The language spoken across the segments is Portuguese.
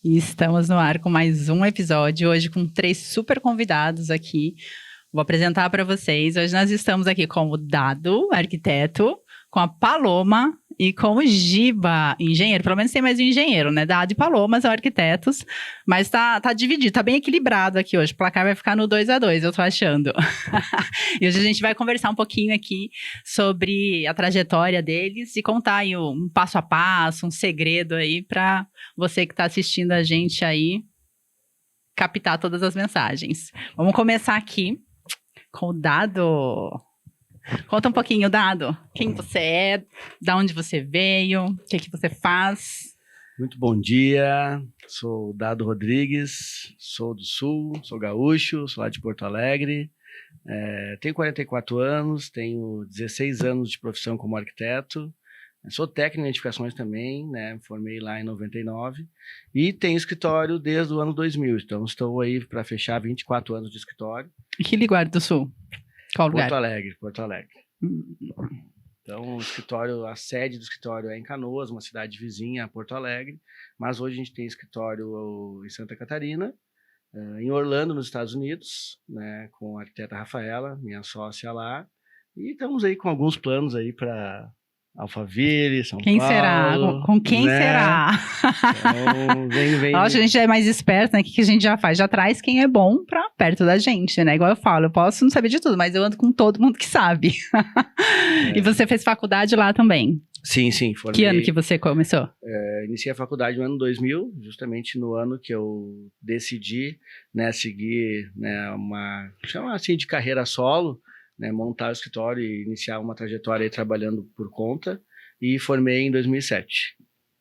E estamos no ar com mais um episódio, hoje com 3 super convidados aqui. Vou apresentar para vocês. Hoje nós estamos aqui com o Dado, arquiteto, com a Paloma e com o Giba, engenheiro. Pelo menos tem mais um engenheiro, né? Dado e Paloma são arquitetos, mas tá dividido, tá bem equilibrado aqui hoje. O placar vai ficar no 2-2, eu tô achando. E hoje a gente vai conversar um pouquinho aqui sobre a trajetória deles e contar aí um passo a passo, um segredo aí para você que tá assistindo a gente aí captar todas as mensagens. Vamos começar aqui com o Dado. Conta um pouquinho, Dado. Quem você é, da onde você veio, o que você faz? Muito bom dia, sou o Dado Rodrigues, sou do Sul, sou gaúcho, sou lá de Porto Alegre, tenho 44 anos, tenho 16 anos de profissão como arquiteto, sou técnico em edificações também, né, me formei lá em 99 e tenho escritório desde o ano 2000, então estou aí para fechar 24 anos de escritório. E que lugar do Sul? Qual lugar? Porto Alegre. Então, a sede do escritório é em Canoas, uma cidade vizinha a Porto Alegre, mas hoje a gente tem escritório em Santa Catarina, em Orlando, nos Estados Unidos, né, com a arquiteta Rafaela, minha sócia lá, e estamos aí com alguns planos aí para Alphaville, São Quem Paulo. Será? Com quem será? Então, vem. Nossa, a gente já é mais esperto, né? O que a gente já faz? Já traz quem é bom pra perto da gente, né? Igual eu falo, eu posso não saber de tudo, mas eu ando com todo mundo que sabe. E você fez faculdade lá também? Sim, formei. Que ano que você começou? Iniciei a faculdade no ano 2000, justamente no ano que eu decidi, né, seguir, né, chama assim de carreira solo, né, montar o escritório e iniciar uma trajetória aí trabalhando por conta, e formei em 2007.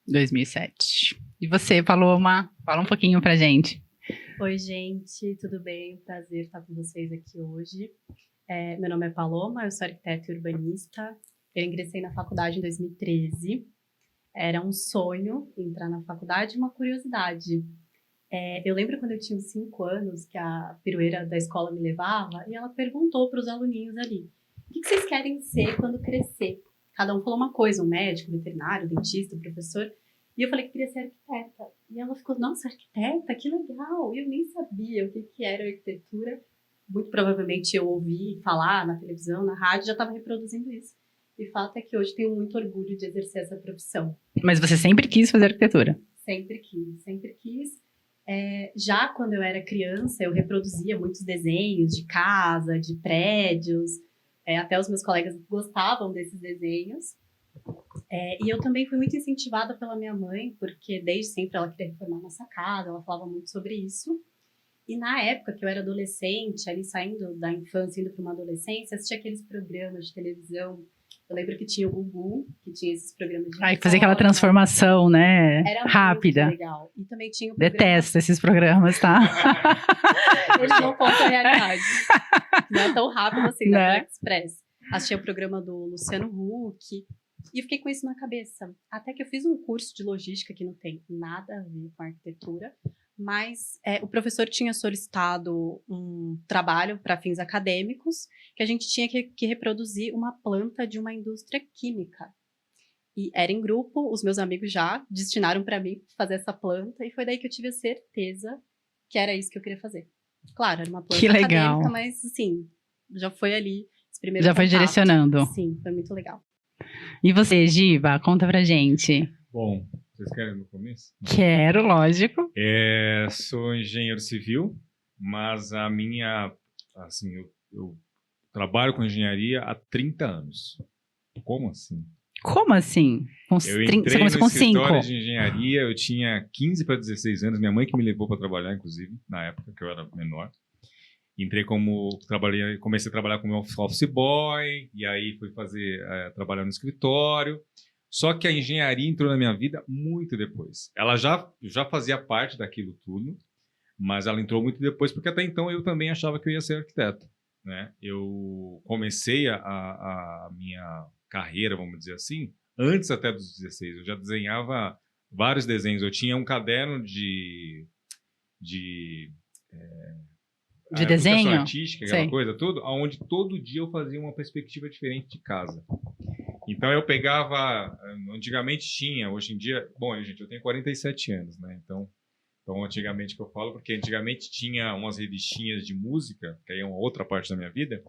2007. E você, Paloma, fala um pouquinho pra gente. Oi, gente, tudo bem? Prazer estar com vocês aqui hoje. Meu nome é Paloma, eu sou arquiteta e urbanista. Eu ingressei na faculdade em 2013. Era um sonho entrar na faculdade e uma curiosidade. Eu lembro quando eu tinha uns 5 anos, que a pirueira da escola me levava, e ela perguntou para os aluninhos ali, o que vocês querem ser quando crescer? Cada um falou uma coisa, um médico, veterinário, dentista, professor, e eu falei que queria ser arquiteta. E ela ficou, nossa, arquiteta, que legal! E eu nem sabia o que era arquitetura. Muito provavelmente eu ouvi falar na televisão, na rádio, já estava reproduzindo isso. E o fato é que hoje tenho muito orgulho de exercer essa profissão. Mas você sempre quis fazer arquitetura? Sempre quis. Já quando eu era criança, eu reproduzia muitos desenhos de casa, de prédios, até os meus colegas gostavam desses desenhos. E eu também fui muito incentivada pela minha mãe, porque desde sempre ela queria reformar nossa casa, ela falava muito sobre isso. E na época que eu era adolescente, ali saindo da infância, indo para uma adolescência, assistia aqueles programas de televisão. Eu lembro que tinha o Gugu, que tinha esses programas de fazer aquela transformação, né? Era rápida. Muito legal. E também tinha o programa... Detesto esses programas, tá? Eles não contam a realidade. Não é tão rápido assim, da Express. Assistia o programa do Luciano Huck. E eu fiquei com isso na cabeça. Até que eu fiz um curso de logística que não tem nada a ver com arquitetura. Mas o professor tinha solicitado um trabalho para fins acadêmicos, que a gente tinha que reproduzir uma planta de uma indústria química. E era em grupo, os meus amigos já destinaram para mim fazer essa planta, e foi daí que eu tive a certeza que era isso que eu queria fazer. Claro, era uma planta acadêmica, mas assim, já foi ali esse primeiro contato. Foi direcionando. Sim, foi muito legal. E você, Giba, conta pra gente. Bom, vocês querem no começo? Quero, lógico. Sou engenheiro civil, mas assim, eu trabalho com engenharia há 30 anos. Como assim? Como assim? Você começou com 5? Eu entrei de engenharia, eu tinha 15 para 16 anos, minha mãe que me levou para trabalhar, inclusive, na época que eu era menor. Comecei a trabalhar como office boy, e aí fui trabalhar no escritório. Só que a engenharia entrou na minha vida muito depois. Ela já fazia parte daquilo tudo, mas ela entrou muito depois, porque até então eu também achava que eu ia ser arquiteto, né? Eu comecei a minha carreira, vamos dizer assim, antes até dos 16. Eu já desenhava vários desenhos. Eu tinha um caderno de desenho? Artística, aquela coisa, tudo, onde todo dia eu fazia uma perspectiva diferente de casa. Então eu pegava, antigamente tinha, hoje em dia, bom, gente, eu tenho 47 anos, né? Então Então, antigamente que eu falo, porque antigamente tinha umas revistinhas de música, que aí é uma outra parte da minha vida,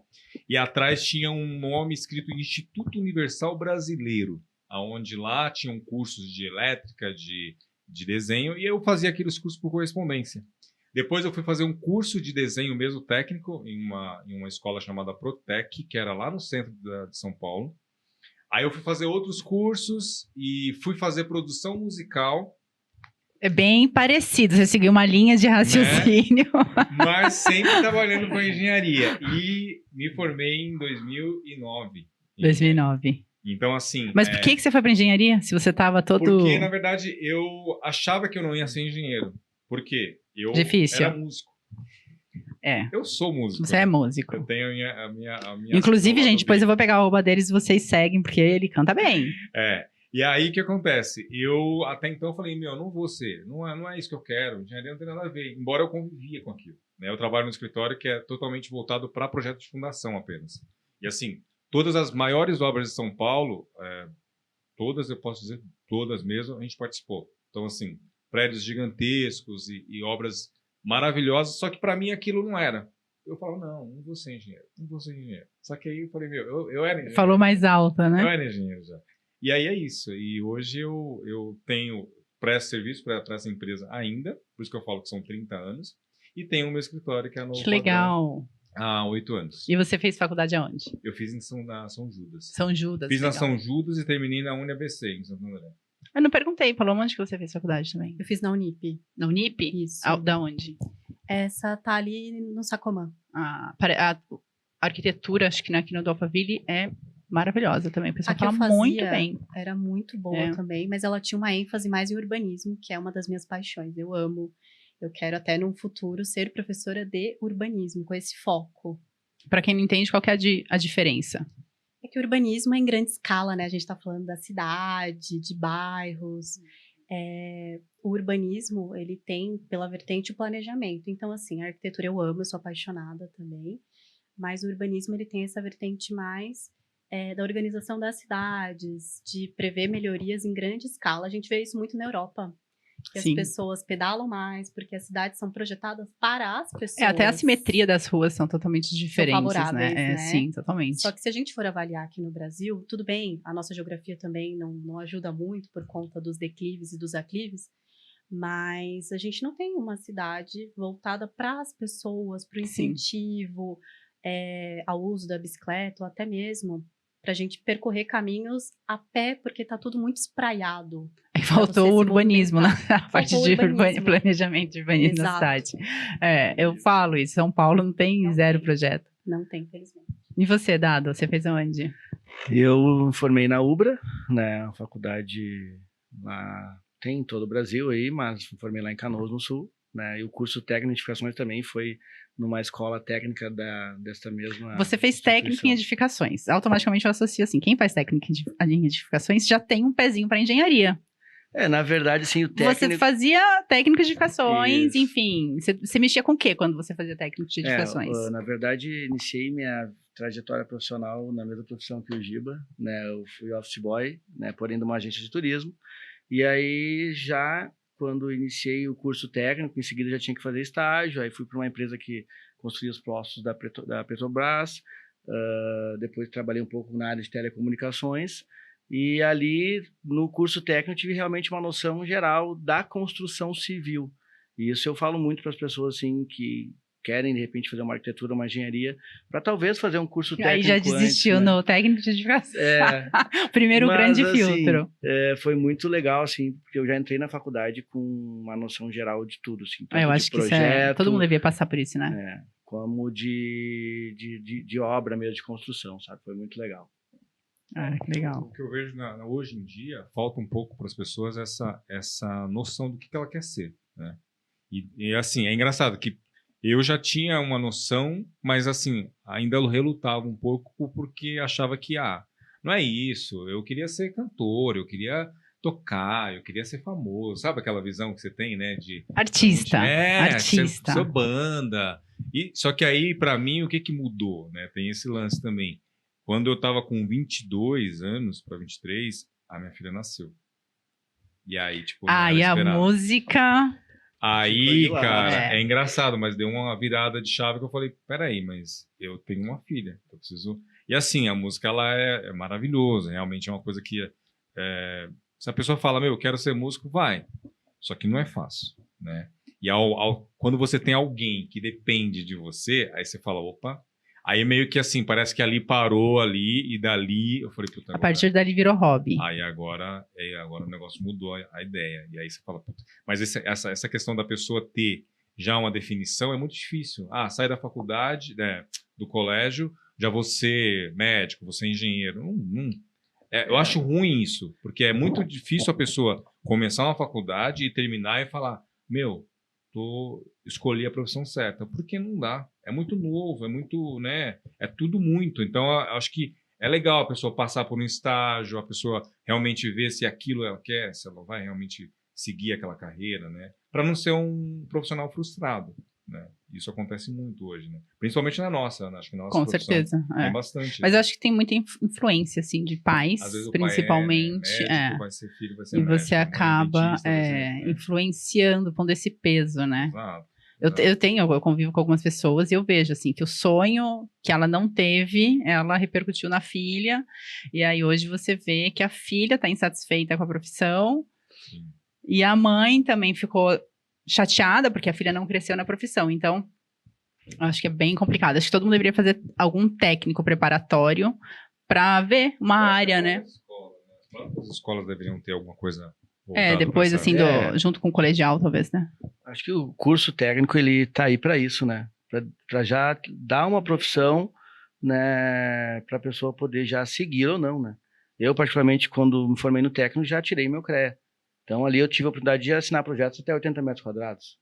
e atrás tinha um nome escrito Instituto Universal Brasileiro, aonde lá tinham cursos de elétrica, de desenho, e eu fazia aqueles cursos por correspondência. Depois eu fui fazer um curso de desenho mesmo técnico em uma escola chamada Protec, que era lá no centro de São Paulo. Aí eu fui fazer outros cursos e fui fazer produção musical. É bem parecido, você seguiu uma linha de raciocínio. Mas sempre trabalhando com engenharia. E me formei em 2009. 2009. Então, assim... Mas por que você foi para engenharia? Se você estava todo... Porque, na verdade, eu achava que eu não ia ser engenheiro. Por quê? Eu Difícil. era músico. É. Eu sou músico. Você é músico. Eu tenho a minha Inclusive, gente, depois eu vou pegar o arroba deles e vocês seguem, porque ele canta bem. E aí, o que acontece? Eu, até então, falei, não vou ser. Não é isso que eu quero. Engenharia não tem nada a ver. Embora eu convivia com aquilo. Né? Eu trabalho no escritório que é totalmente voltado para projetos de fundação apenas. E, assim, todas as maiores obras de São Paulo, todas, eu posso dizer, todas mesmo, a gente participou. Então, assim, prédios gigantescos e obras maravilhosas, só que para mim aquilo não era. Eu falo, não vou ser engenheiro, não vou ser engenheiro. Só que aí eu falei, eu era engenheiro. Falou mais alto, né? Eu era engenheiro já. E aí é isso. E hoje eu presto serviço para essa empresa ainda, por isso que eu falo que são 30 anos, e tenho o meu escritório, que é a Novo Que legal. Há 8 anos. E você fez faculdade aonde? Eu fiz na São Judas. São Judas. Fiz legal. na São Judas e terminei na UniABC, em Santo André. Eu não perguntei, Paloma, onde que você fez faculdade também? Eu fiz na Unip. Na Unip? Isso. Da onde? Essa tá ali no Sacomã. A arquitetura, acho que aqui no do Alphaville, é maravilhosa também. O pessoal A que eu fala fazia muito bem. Era muito boa também, mas ela tinha uma ênfase mais em urbanismo, que é uma das minhas paixões. Eu amo. Eu quero até num futuro ser professora de urbanismo, com esse foco. Para quem não entende, qual que é a diferença? É que o urbanismo é em grande escala, né? A gente está falando da cidade, de bairros. O urbanismo, ele tem pela vertente o planejamento. Então, assim, a arquitetura eu amo, eu sou apaixonada também. Mas o urbanismo, ele tem essa vertente mais da organização das cidades, de prever melhorias em grande escala. A gente vê isso muito na Europa. Que as pessoas pedalam mais, porque as cidades são projetadas para as pessoas. Até a simetria das ruas são totalmente diferentes, são favoráveis, né? Sim, totalmente. Só que se a gente for avaliar aqui no Brasil, tudo bem, a nossa geografia também não ajuda muito por conta dos declives e dos aclives, mas a gente não tem uma cidade voltada para as pessoas, para o incentivo ao uso da bicicleta, ou até mesmo para a gente percorrer caminhos a pé, porque está tudo muito espraiado. Faltou o urbanismo, né? A parte de planejamento de urbanismo Exato. na cidade. Eu falo isso, São Paulo não tem zero projeto. Não tem, infelizmente. E você, Dado, você fez aonde? Eu formei na UBRA, né, a faculdade lá tem em todo o Brasil aí, mas formei lá em Canoas, no Sul, né, e o curso técnico de edificações também foi numa escola técnica desta mesma Você fez técnico em edificações. Automaticamente eu associo assim, quem faz técnico em edificações já tem um pezinho para engenharia. Na verdade, sim, o técnico... Você fazia técnico de edificações, Isso. enfim. Você mexia com o quê quando você fazia técnico de edificações? Na verdade, iniciei minha trajetória profissional na mesma profissão que o Giba, né? Eu fui office boy, né? Porém de uma agência de turismo. E aí, já quando iniciei o curso técnico, em seguida já tinha que fazer estágio, aí fui para uma empresa que construía os postos da Petrobras, depois trabalhei um pouco na área de telecomunicações, e ali no curso técnico eu tive realmente uma noção geral da construção civil. E isso eu falo muito para as pessoas assim, que querem de repente fazer uma arquitetura, uma engenharia, para talvez fazer um curso técnico. Aí já desistiu antes, né? no técnico de edificação. Primeiro grande filtro. Foi muito legal, assim, porque eu já entrei na faculdade com uma noção geral de tudo, assim. Eu acho que projeto, todo mundo devia passar por isso, né? Como de obra mesmo, de construção, sabe? Foi muito legal. Que legal. O que eu vejo hoje em dia, falta um pouco para as pessoas essa noção do que ela quer ser, né? E assim, é engraçado que eu já tinha uma noção, mas assim, ainda relutava um pouco porque achava que, não é isso, eu queria ser cantor, eu queria tocar, eu queria ser famoso, sabe aquela visão que você tem, né? De artista. Artista. Sua banda. Só que aí, para mim, o que mudou, né? Tem esse lance também. Quando eu tava com 22 anos para 23, a minha filha nasceu. E aí, tipo, e a música... Aí, de lado. cara, É. é engraçado, mas deu uma virada de chave que eu falei, peraí, mas eu tenho uma filha, eu preciso... E assim, a música, ela é maravilhosa, realmente é uma coisa que... se a pessoa fala, eu quero ser músico, vai. Só que não é fácil, né? E quando você tem alguém que depende de você, aí você fala, opa... Aí meio que assim, parece que ali parou ali, e dali eu falei, puta, A partir dali virou hobby. aí agora o negócio mudou a ideia. E aí você fala, puta. Mas essa questão da pessoa ter já uma definição é muito difícil. Ah, sai da faculdade, né, do colégio, já vou ser médico, vou ser engenheiro. Eu acho ruim isso, porque é muito difícil a pessoa começar uma faculdade e terminar e falar, escolhi a profissão certa, porque não dá. É muito novo, é muito, né? É tudo muito. Então, eu acho que é legal a pessoa passar por um estágio, a pessoa realmente ver se aquilo ela quer, se ela vai realmente seguir aquela carreira, né? Para não ser um profissional frustrado, né? Isso acontece muito hoje, né? Principalmente na nossa, né? Acho que na nossa Com profissão certeza. tem bastante. Mas eu acho que tem muita influência, assim, de pais, Às vezes o principalmente. pai é médico, vai ser filho, vai ser E médico, você mãe é acaba dentista, vai ser, né? influenciando, pondo esse peso, né? Exato. Eu convivo com algumas pessoas e eu vejo, assim, que o sonho que ela não teve, ela repercutiu na filha. E aí hoje você vê que a filha está insatisfeita com a profissão. Sim. E a mãe também ficou chateada porque a filha não cresceu na profissão. Então, acho que é bem complicado. Acho que todo mundo deveria fazer algum técnico preparatório para ver uma área, né? As escolas deveriam ter alguma coisa voltada Depois, pra essa assim, área. junto com o colegial, talvez, né? Acho que o curso técnico, ele tá aí para isso, né? Para já dar uma profissão, né? Para a pessoa poder já seguir ou não, né? Eu, particularmente, quando me formei no técnico, já tirei meu CREA. Então, ali eu tive a oportunidade de assinar projetos até 80 metros quadrados.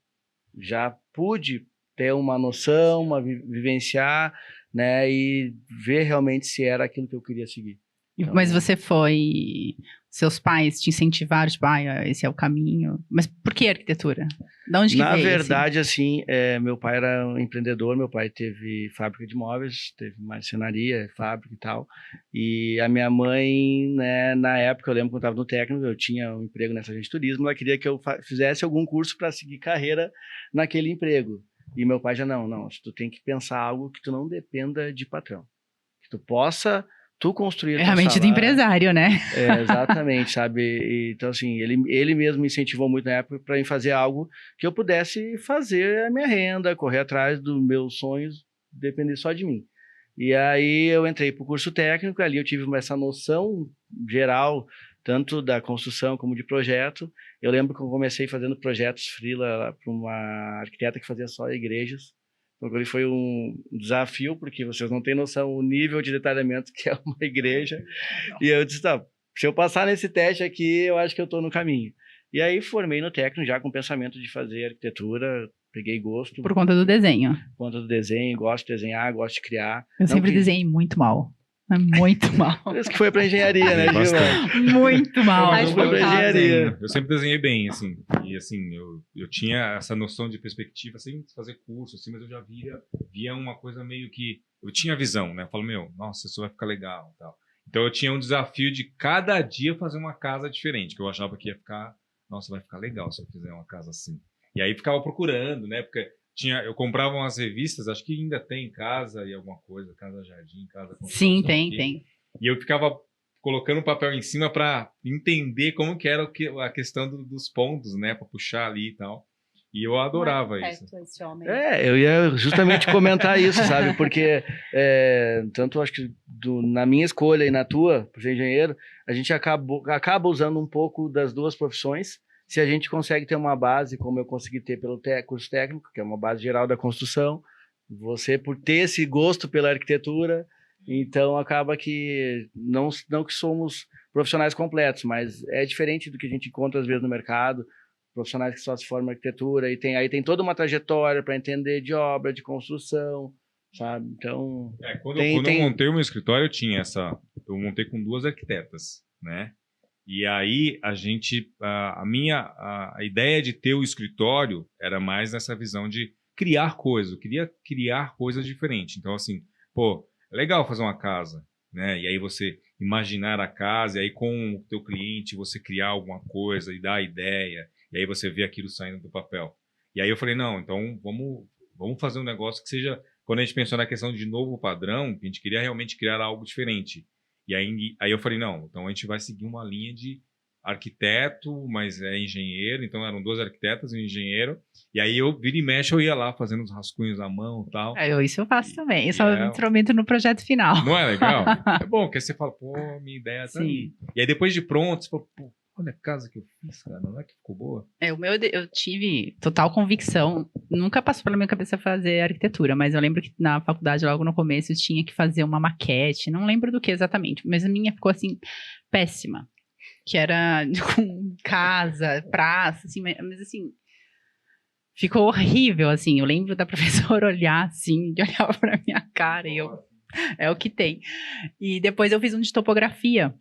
Já pude ter uma noção, vivenciar, né? E ver realmente se era aquilo que eu queria seguir. Então, Mas você foi... Seus pais te incentivaram, tipo, esse é o caminho. Mas por que arquitetura? Da onde que na veio? verdade, assim, meu pai era um empreendedor, meu pai teve fábrica de móveis, teve marcenaria, fábrica e tal. E a minha mãe, né, na época, eu lembro quando eu estava no técnico, eu tinha um emprego nessa agência de turismo, ela queria que eu fizesse algum curso para seguir carreira naquele emprego. E meu pai já, não, tu tem que pensar algo que tu não dependa de patrão. Que tu possa... tu construir a tua Realmente do salário. empresário, né? Exatamente, sabe? Então, assim, ele mesmo me incentivou muito na época para fazer algo que eu pudesse fazer a minha renda, correr atrás dos meus sonhos, depender só de mim. E aí eu entrei para o curso técnico, ali eu tive essa noção geral, tanto da construção como de projeto. Eu lembro que eu comecei fazendo projetos freela para uma arquiteta que fazia só igrejas. Então, ele foi um desafio, porque vocês não têm noção o nível de detalhamento que é uma igreja. E eu disse, tá, se eu passar nesse teste aqui, eu acho que eu estou no caminho. E aí formei no técnico já com o pensamento de fazer arquitetura, peguei gosto. Por conta do desenho. Por conta do desenho, gosto de desenhar, gosto de criar. Eu sempre desenhei muito mal. Muito mal. Por isso que foi para engenharia, né, Gil? Muito mal. Mas foi pra engenharia. Eu sempre desenhei bem, assim. E assim, eu tinha essa noção de perspectiva sem fazer curso, assim, mas eu já via uma coisa meio que... Eu tinha visão, né? Eu falo, nossa, isso vai ficar legal e tal. Então eu tinha um desafio de cada dia fazer uma casa diferente, que eu achava que ia ficar... Nossa, vai ficar legal se eu fizer uma casa assim. E aí ficava procurando, né? Porque... eu comprava umas revistas, acho que ainda tem em casa e alguma coisa, Casa Jardim, Casa Construção. Sim, tem. E eu ficava colocando papel em cima para entender como que era a questão dos pontos, né, para puxar ali e tal. E eu adorava isso. Esse homem. Eu ia justamente comentar isso, sabe? Porque tanto acho que na minha escolha e na tua, por ser engenheiro, a gente acaba usando um pouco das duas profissões. Se a gente consegue ter uma base, como eu consegui ter pelo curso técnico, que é uma base geral da construção, você, por ter esse gosto pela arquitetura, então acaba que não que somos profissionais completos, mas é diferente do que a gente encontra às vezes no mercado, profissionais que só se formam em arquitetura, e aí tem toda uma trajetória para entender de obra, de construção, sabe? Então... Quando eu montei o meu escritório, eu montei com 2 arquitetas, né? E aí a ideia de ter o escritório era mais nessa visão de criar coisas. Eu queria criar coisas diferentes. Então, assim, é legal fazer uma casa, né? E aí você imaginar a casa, e aí com o teu cliente você criar alguma coisa e dar a ideia, e aí você vê aquilo saindo do papel. E aí eu falei, não, então vamos fazer um negócio que seja... Quando a gente pensou na questão de novo padrão, a gente queria realmente criar algo diferente. E aí eu falei, não, então a gente vai seguir uma linha de arquiteto, mas é engenheiro, então eram 2 arquitetas e um engenheiro. E aí eu, vira e mexe, eu ia lá fazendo os rascunhos à mão e tal. Isso eu faço também. Eu só me instrumento no projeto final. Não é legal? É bom, porque você fala, pô, minha ideia tá aí. E aí depois de pronto, você fala, pô, olha a casa que eu fiz, cara, não é que ficou boa? O meu, eu tive total convicção, nunca passou pela minha cabeça fazer arquitetura, mas eu lembro que na faculdade, logo no começo, eu tinha que fazer uma maquete, não lembro do que exatamente, mas a minha ficou, assim, péssima, que era com casa, praça, assim, mas assim, ficou horrível, assim, eu lembro da professora olhar, assim, de olhar pra minha cara, e eu, é o que tem. E depois eu fiz um de topografia,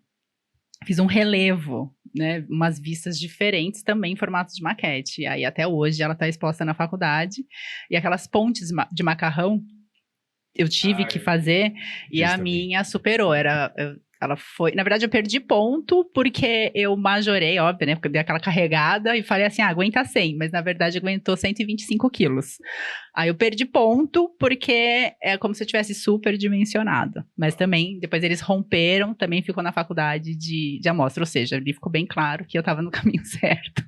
fiz um relevo, né, umas vistas diferentes também em formatos de maquete. E aí até hoje ela está exposta na faculdade. E aquelas pontes de macarrão eu tive que fazer e a minha superou. Ela foi... Na verdade, eu perdi ponto porque eu majorei, óbvio, né? Porque eu dei aquela carregada e falei assim, aguenta 100. Mas, na verdade, aguentou 125 quilos. Aí eu perdi ponto porque é como se eu tivesse superdimensionado. Mas também, depois eles romperam, também ficou na faculdade de amostra. Ou seja, ali ficou bem claro que eu estava no caminho certo.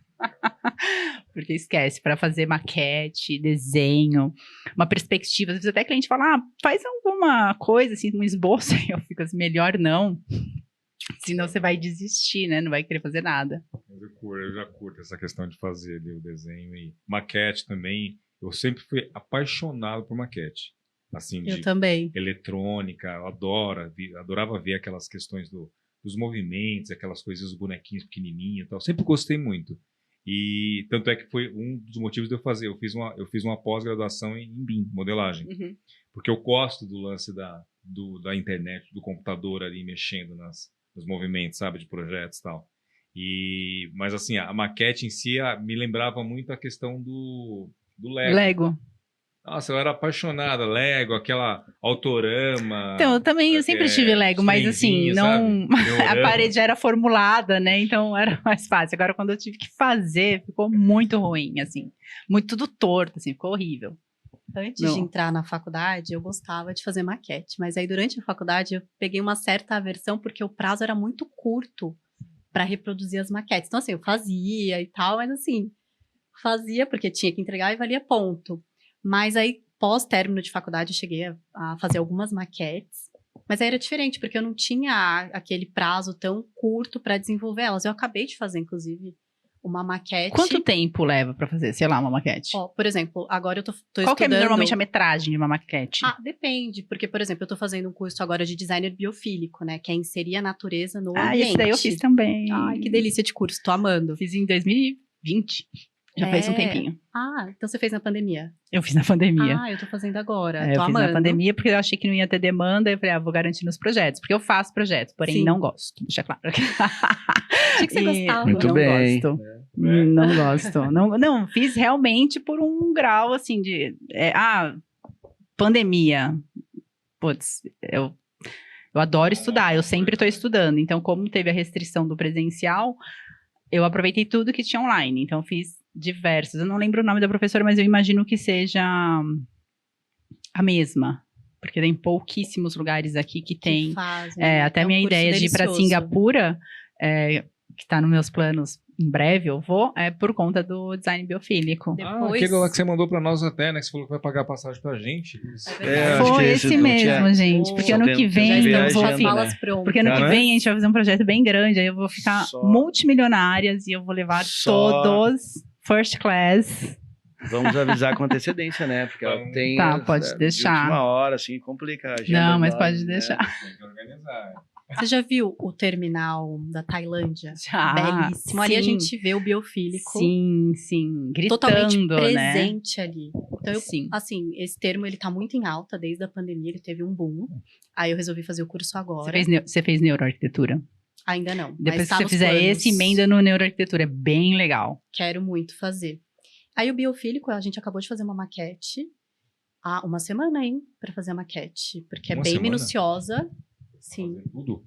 Porque esquece, para fazer maquete, desenho, uma perspectiva, às vezes até cliente fala, faz alguma coisa, assim, um esboço, aí eu fico assim, melhor não, senão você vai desistir, né, não vai querer fazer nada. Eu já curto essa questão de fazer ali, o desenho e maquete também, eu sempre fui apaixonado por maquete, assim, eu também. Eletrônica, eu adorava ver aquelas questões dos movimentos, aquelas coisas, os bonequinhos pequenininhos e tal, sempre gostei muito. E tanto é que foi um dos motivos de eu fazer. Eu fiz uma pós-graduação em BIM, modelagem. Uhum. Porque eu gosto do lance da internet, do computador ali mexendo nos movimentos, sabe, de projetos e tal. Mas assim, a maquete em si me lembrava muito a questão do Lego. Nossa, eu era apaixonada, Lego, aquela Autorama. Então, eu sempre tive Lego, mas assim, não... a parede era formulada, né, então era mais fácil. Agora, quando eu tive que fazer, ficou muito ruim, assim, tudo torto, assim, ficou horrível. Antes de entrar na faculdade, eu gostava de fazer maquete, mas aí durante a faculdade eu peguei uma certa aversão, porque o prazo era muito curto para reproduzir as maquetes. Então, assim, eu fazia e tal, mas assim, fazia porque tinha que entregar e valia ponto. Mas aí, pós-término de faculdade, eu cheguei a fazer algumas maquetes. Mas aí era diferente, porque eu não tinha aquele prazo tão curto para desenvolver elas. Eu acabei de fazer, inclusive, uma maquete. Quanto tempo leva para fazer, sei lá, uma maquete? Por exemplo, agora eu tô estudando... Qual que é normalmente a metragem de uma maquete? Depende. Porque, por exemplo, eu tô fazendo um curso agora de designer biofílico, né? Que é inserir a natureza no ambiente. Esse daí eu fiz também. Ai, que delícia de curso. Tô amando. Fiz em 2020. Já faz um tempinho. Então você fez na pandemia? Eu fiz na pandemia. Eu tô fazendo agora. Eu fiz na pandemia porque eu achei que não ia ter demanda. Eu falei, vou garantir nos projetos. Porque eu faço projetos, porém não gosto. Deixa claro. Achei que você gostava. Muito bem. Gosto. Não gosto. Não, fiz realmente por um grau, assim, de... pandemia. Putz, eu adoro estudar. Eu sempre tô estudando. Então, como teve a restrição do presencial, eu aproveitei tudo que tinha online. Então, eu fiz diversos. Eu não lembro o nome da professora, mas eu imagino que seja a mesma. Porque tem pouquíssimos lugares aqui que tem. Fazem, até minha ideia de ir para Singapura, que está nos meus planos, em breve eu vou, é por conta do design biofílico. Aquele lá que você mandou para nós até, né? Que você falou que vai pagar passagem pra gente. Foi esse mesmo, gente. Porque ano que vem eu vou Porque ano que vem a gente vai fazer um projeto bem grande, aí eu vou ficar multimilionárias e eu vou levar todos first class. Vamos avisar com antecedência, né? Porque ela tem... pode deixar. De última hora, assim, complica a agenda. Não, mas pode deixar. Tem que organizar. Você já viu o terminal da Tailândia? Já. Belíssimo. Ali a gente vê o biofílico. Sim. Gritando, totalmente presente ali. Então, sim. Assim, esse termo, ele tá muito em alta desde a pandemia, ele teve um boom. Aí eu resolvi fazer o curso agora. Você fez neuroarquitetura? Ainda não. Depois que você fizer esse, emenda no neuroarquitetura. É bem legal. Quero muito fazer. Aí o biofílico, a gente acabou de fazer uma maquete. Há uma semana, hein? Pra fazer a maquete. Porque é bem minuciosa. Sim. Tudo?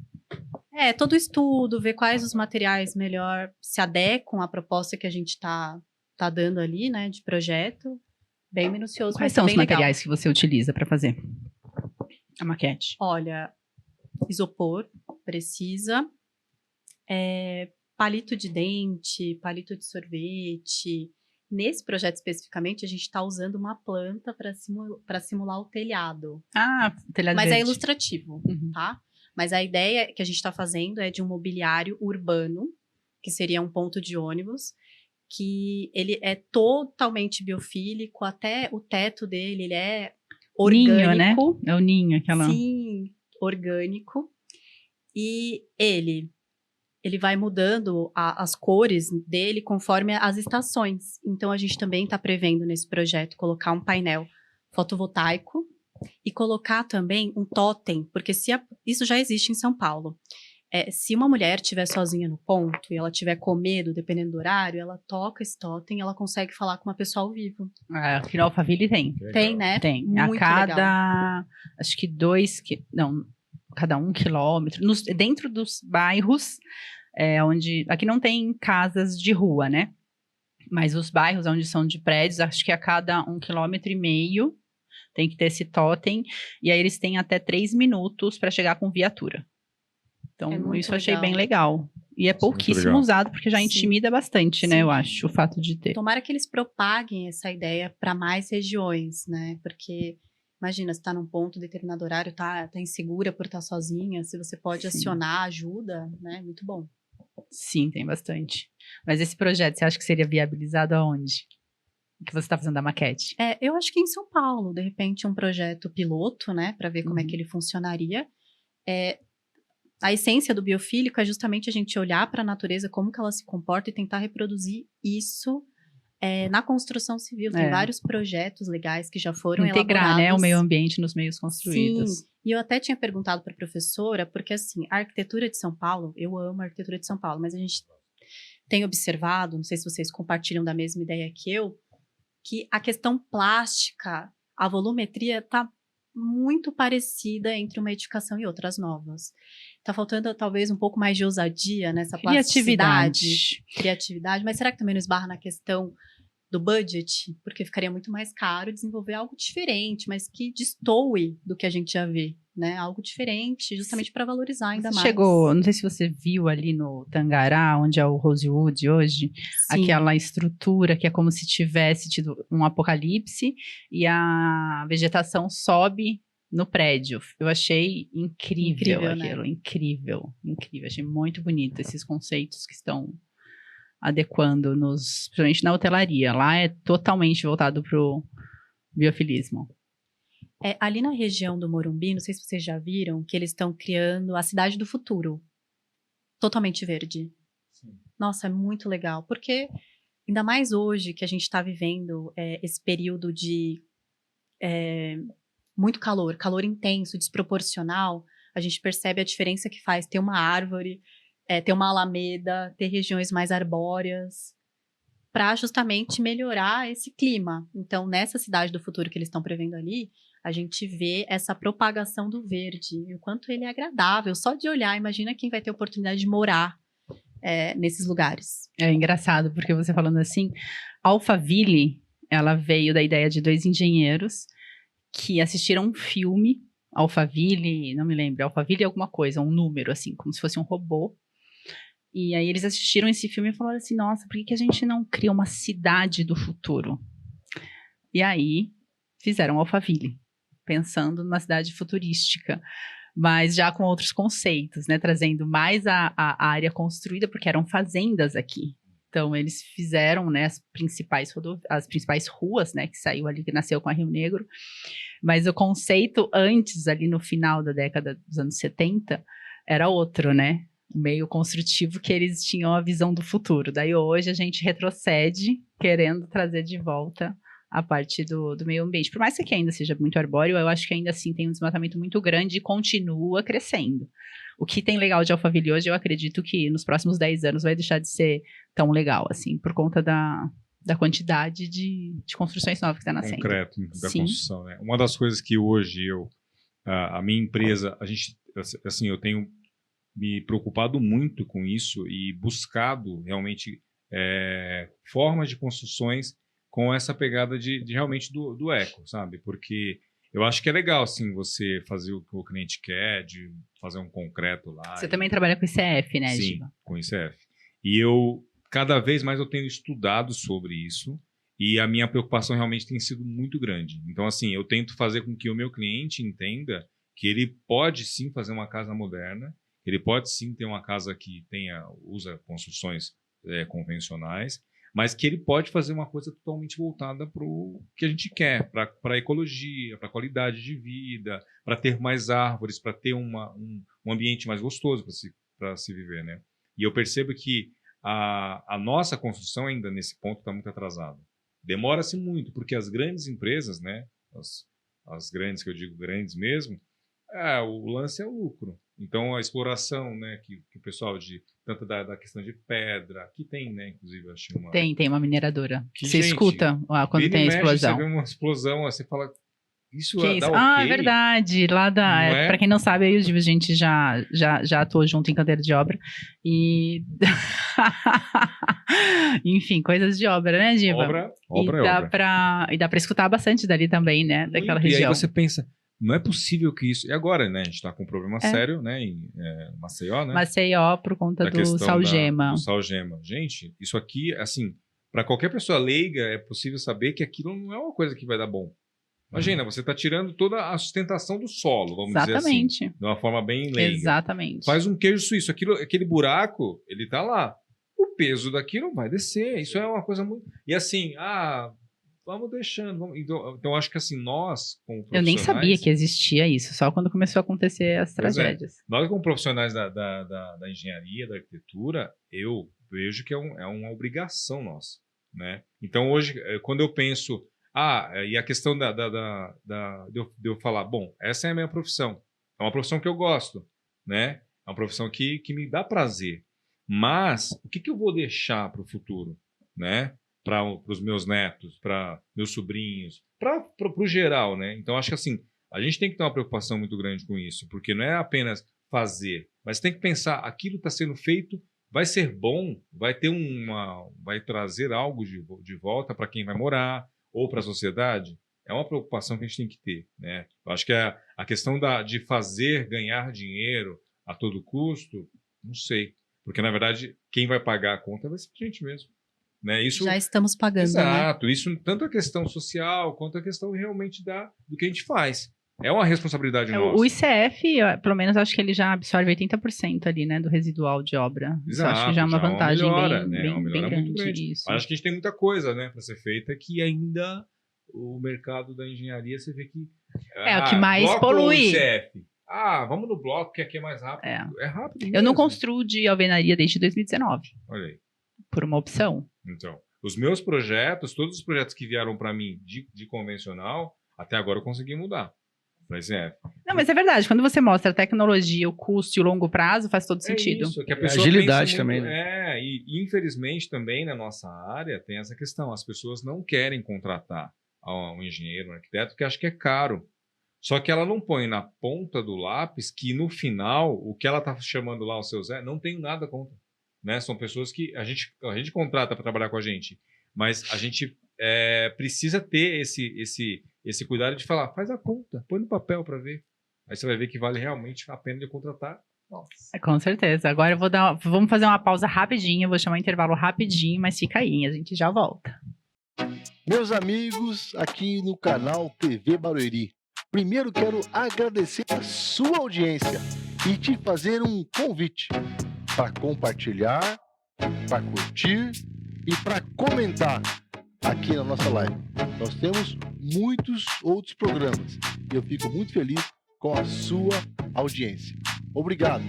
Todo estudo, ver quais os materiais melhor se adequam à proposta que a gente tá está dando ali, né, de projeto, bem minucioso. Quais mas são os bem legal. materiais que você utiliza para fazer a maquete? Olha, isopor, precisa, palito de dente, palito de sorvete. Nesse projeto especificamente, a gente está usando uma planta para simular o telhado. Ah, telhado Mas é verde. ilustrativo, Uhum. tá? Mas a ideia que a gente está fazendo é de um mobiliário urbano, que seria um ponto de ônibus, que ele é totalmente biofílico, até o teto dele, ele é Ninho, né? orgânico. É o ninho, aquela... Sim, orgânico. E ele vai mudando as cores dele conforme as estações. Então, a gente também está prevendo nesse projeto colocar um painel fotovoltaico e colocar também um totem, porque isso já existe em São Paulo. Se uma mulher estiver sozinha no ponto e ela tiver com medo, dependendo do horário, ela toca esse totem e ela consegue falar com uma pessoa ao vivo. Aqui no Alphaville tem. Tem, né? Tem. Muito a cada, legal. acho que cada 1 quilômetro, dentro dos bairros, onde, aqui não tem casas de rua, né? Mas os bairros onde são de prédios, acho que a cada 1,5 km tem que ter esse totem, e aí eles têm até 3 minutos para chegar com viatura. Então, isso eu achei bem legal. E é pouquíssimo usado, porque já intimida bastante, né? Eu acho, o fato de ter. Tomara que eles propaguem essa ideia para mais regiões, né? Porque, imagina, você está num ponto, determinado horário, tá insegura por estar sozinha, se você pode acionar ajuda, né? Muito bom. Sim, tem bastante. Mas esse projeto, você acha que seria viabilizado aonde? Que você está fazendo a maquete? Eu acho que em São Paulo, de repente, um projeto piloto, né? Para ver como é que ele funcionaria. A essência do biofílico é justamente a gente olhar para a natureza, como que ela se comporta e tentar reproduzir isso na construção civil. Tem vários projetos legais que já foram elaborados. Integrar, né, o meio ambiente nos meios construídos. Sim, e eu até tinha perguntado para a professora, porque assim, a arquitetura de São Paulo, eu amo a arquitetura de São Paulo, mas a gente tem observado, não sei se vocês compartilham da mesma ideia que eu, que a questão plástica, a volumetria está muito parecida entre uma edificação e outras novas. Tá faltando talvez um pouco mais de ousadia nessa plasticidade, criatividade, mas será que também não esbarra na questão do budget? Porque ficaria muito mais caro desenvolver algo diferente, mas que destoe do que a gente já vê, né? Algo diferente, justamente para valorizar ainda mais. Chegou, não sei se você viu ali no Tangará, onde é o Rosewood hoje, aquela estrutura que é como se tivesse tido um apocalipse e a vegetação sobe no prédio. Eu achei incrível aquilo, né? Incrível. Achei muito bonito esses conceitos que estão adequando principalmente na hotelaria. Lá é totalmente voltado para o biofilismo. Ali na região do Morumbi, não sei se vocês já viram, que eles estão criando a cidade do futuro. Totalmente verde. Sim. Nossa, é muito legal. Porque, ainda mais hoje que a gente está vivendo esse período de muito calor intenso, desproporcional, a gente percebe a diferença que faz ter uma árvore, ter uma alameda, ter regiões mais arbóreas, para justamente melhorar esse clima. Então, nessa cidade do futuro que eles estão prevendo ali, a gente vê essa propagação do verde, e o quanto ele é agradável. Só de olhar, imagina quem vai ter a oportunidade de morar nesses lugares. É engraçado, porque você falando assim, Alphaville, ela veio da ideia de 2 engenheiros que assistiram um filme, Alphaville, não me lembro, Alphaville alguma coisa, um número, assim, como se fosse um robô. E aí eles assistiram esse filme e falaram assim, nossa, por que a gente não cria uma cidade do futuro? E aí fizeram Alphaville, pensando numa cidade futurística, mas já com outros conceitos, né? Trazendo mais a área construída, porque eram fazendas aqui. Então, eles fizeram, né, as principais ruas, né, que saiu ali, que nasceu com a Rio Negro. Mas o conceito antes, ali no final da década dos anos 70, era outro, né? O meio construtivo que eles tinham a visão do futuro. Daí, hoje, a gente retrocede, querendo trazer de volta a parte do meio ambiente. Por mais que aqui ainda seja muito arbóreo, eu acho que ainda assim tem um desmatamento muito grande e continua crescendo. O que tem legal de Alphaville hoje, eu acredito que nos próximos 10 anos vai deixar de ser tão legal, assim, por conta da quantidade de construções novas que está nascendo. Concreto da construção, né? Uma das coisas que hoje a minha empresa, eu tenho me preocupado muito com isso e buscado realmente formas de construções com essa pegada de realmente do eco, sabe? Porque eu acho que é legal, assim, você fazer o que o cliente quer, de fazer um concreto lá. Você também trabalha com ICF, né, Sim, Giba? com ICF. E cada vez mais eu tenho estudado sobre isso e a minha preocupação realmente tem sido muito grande. Então, assim, eu tento fazer com que o meu cliente entenda que ele pode sim fazer uma casa moderna, ele pode sim ter uma casa que usa construções convencionais, mas que ele pode fazer uma coisa totalmente voltada para o que a gente quer, para a ecologia, para a qualidade de vida, para ter mais árvores, para ter um ambiente mais gostoso para se viver, né? E eu percebo que a nossa construção ainda nesse ponto está muito atrasada. Demora-se muito, porque as grandes empresas, né, as grandes, que eu digo grandes mesmo, o lance é o lucro. Então, a exploração, né, que o pessoal tanto da questão de pedra, que tem, né, inclusive, eu achei uma... Tem uma mineradora. Que, Você gente, escuta quando tem a explosão. Você vê uma explosão, você fala, isso Que dá isso? ok? É verdade. Lá Não é? Pra quem não sabe, eu e o Giba, a gente já atuou junto em canteiro de obra. E... Enfim, coisas de obra, né, Giba? Obra E dá pra escutar bastante dali também, né? Daquela muito. região. E aí você pensa, não é possível que isso... E agora, né? A gente está com um problema sério, né? Em Maceió, né? Maceió, por conta do Salgema. Do Salgema. Gente, isso aqui, assim, para qualquer pessoa leiga, é possível saber que aquilo não é uma coisa que vai dar bom. Imagina, você está tirando toda a sustentação do solo, vamos dizer assim. De uma forma bem leiga. Exatamente. Faz um queijo suíço. Aquele buraco, ele tá lá. O peso daquilo vai descer. Isso é uma coisa muito... E assim, vamos deixando. Então, eu acho que assim, nós, como profissionais... Eu nem sabia que existia isso, só quando começou a acontecer as tragédias. Nós, como profissionais da engenharia, da arquitetura, eu vejo que é uma obrigação nossa, né? Então, hoje, quando eu penso... e a questão de eu falar, bom, essa é a minha profissão. É uma profissão que eu gosto, né? É uma profissão que me dá prazer. Mas, o que eu vou deixar para o futuro, né? Para os meus netos, para meus sobrinhos, para o geral, né? Então, acho que assim, a gente tem que ter uma preocupação muito grande com isso, porque não é apenas fazer, mas tem que pensar, aquilo está sendo feito, vai ser bom, vai trazer algo de volta para quem vai morar, ou para a sociedade. É uma preocupação que a gente tem que ter, né? Eu acho que a questão de fazer ganhar dinheiro a todo custo, não sei. Porque, na verdade, quem vai pagar a conta vai ser a gente mesmo. Né? Isso, já estamos pagando, exato, né? Isso tanto a questão social quanto a questão realmente do que a gente faz. É uma responsabilidade nossa. O ICF, pelo menos, acho que ele já absorve 80% ali, né, do residual de obra. Exato, isso acho que já é uma vantagem melhora, bem grande. Muito grande. Isso. Acho que a gente tem muita coisa, né, para ser feita, que ainda o mercado da engenharia, você vê que... o que mais polui. ICF. Vamos no bloco, que aqui é mais rápido. É rápido mesmo. Eu não construo de alvenaria desde 2019. Olha aí. Por uma opção. Então, os meus projetos, todos os projetos que vieram para mim de convencional, até agora eu consegui mudar. Não, mas é verdade. Quando você mostra a tecnologia, o custo e o longo prazo, faz todo sentido. Isso, que a pessoa agilidade muito, também. Né? E infelizmente também na nossa área tem essa questão. As pessoas não querem contratar um engenheiro, um arquiteto, porque acham que é caro. Só que ela não põe na ponta do lápis que no final, o que ela está chamando lá o seu Zé, não tem nada contra. Né? São pessoas que a gente contrata para trabalhar com a gente, mas a gente precisa ter esse cuidado de falar, faz a conta, põe no papel para ver. Aí você vai ver que vale realmente a pena de contratar. Nossa. Com certeza. Agora vamos fazer uma pausa rapidinho, eu vou chamar um intervalo rapidinho, mas fica aí, a gente já volta. Meus amigos, aqui no canal TV Barueri, primeiro quero agradecer a sua audiência e te fazer um convite para compartilhar, para curtir e para comentar aqui na nossa live. Nós temos muitos outros programas e eu fico muito feliz com a sua audiência. Obrigado!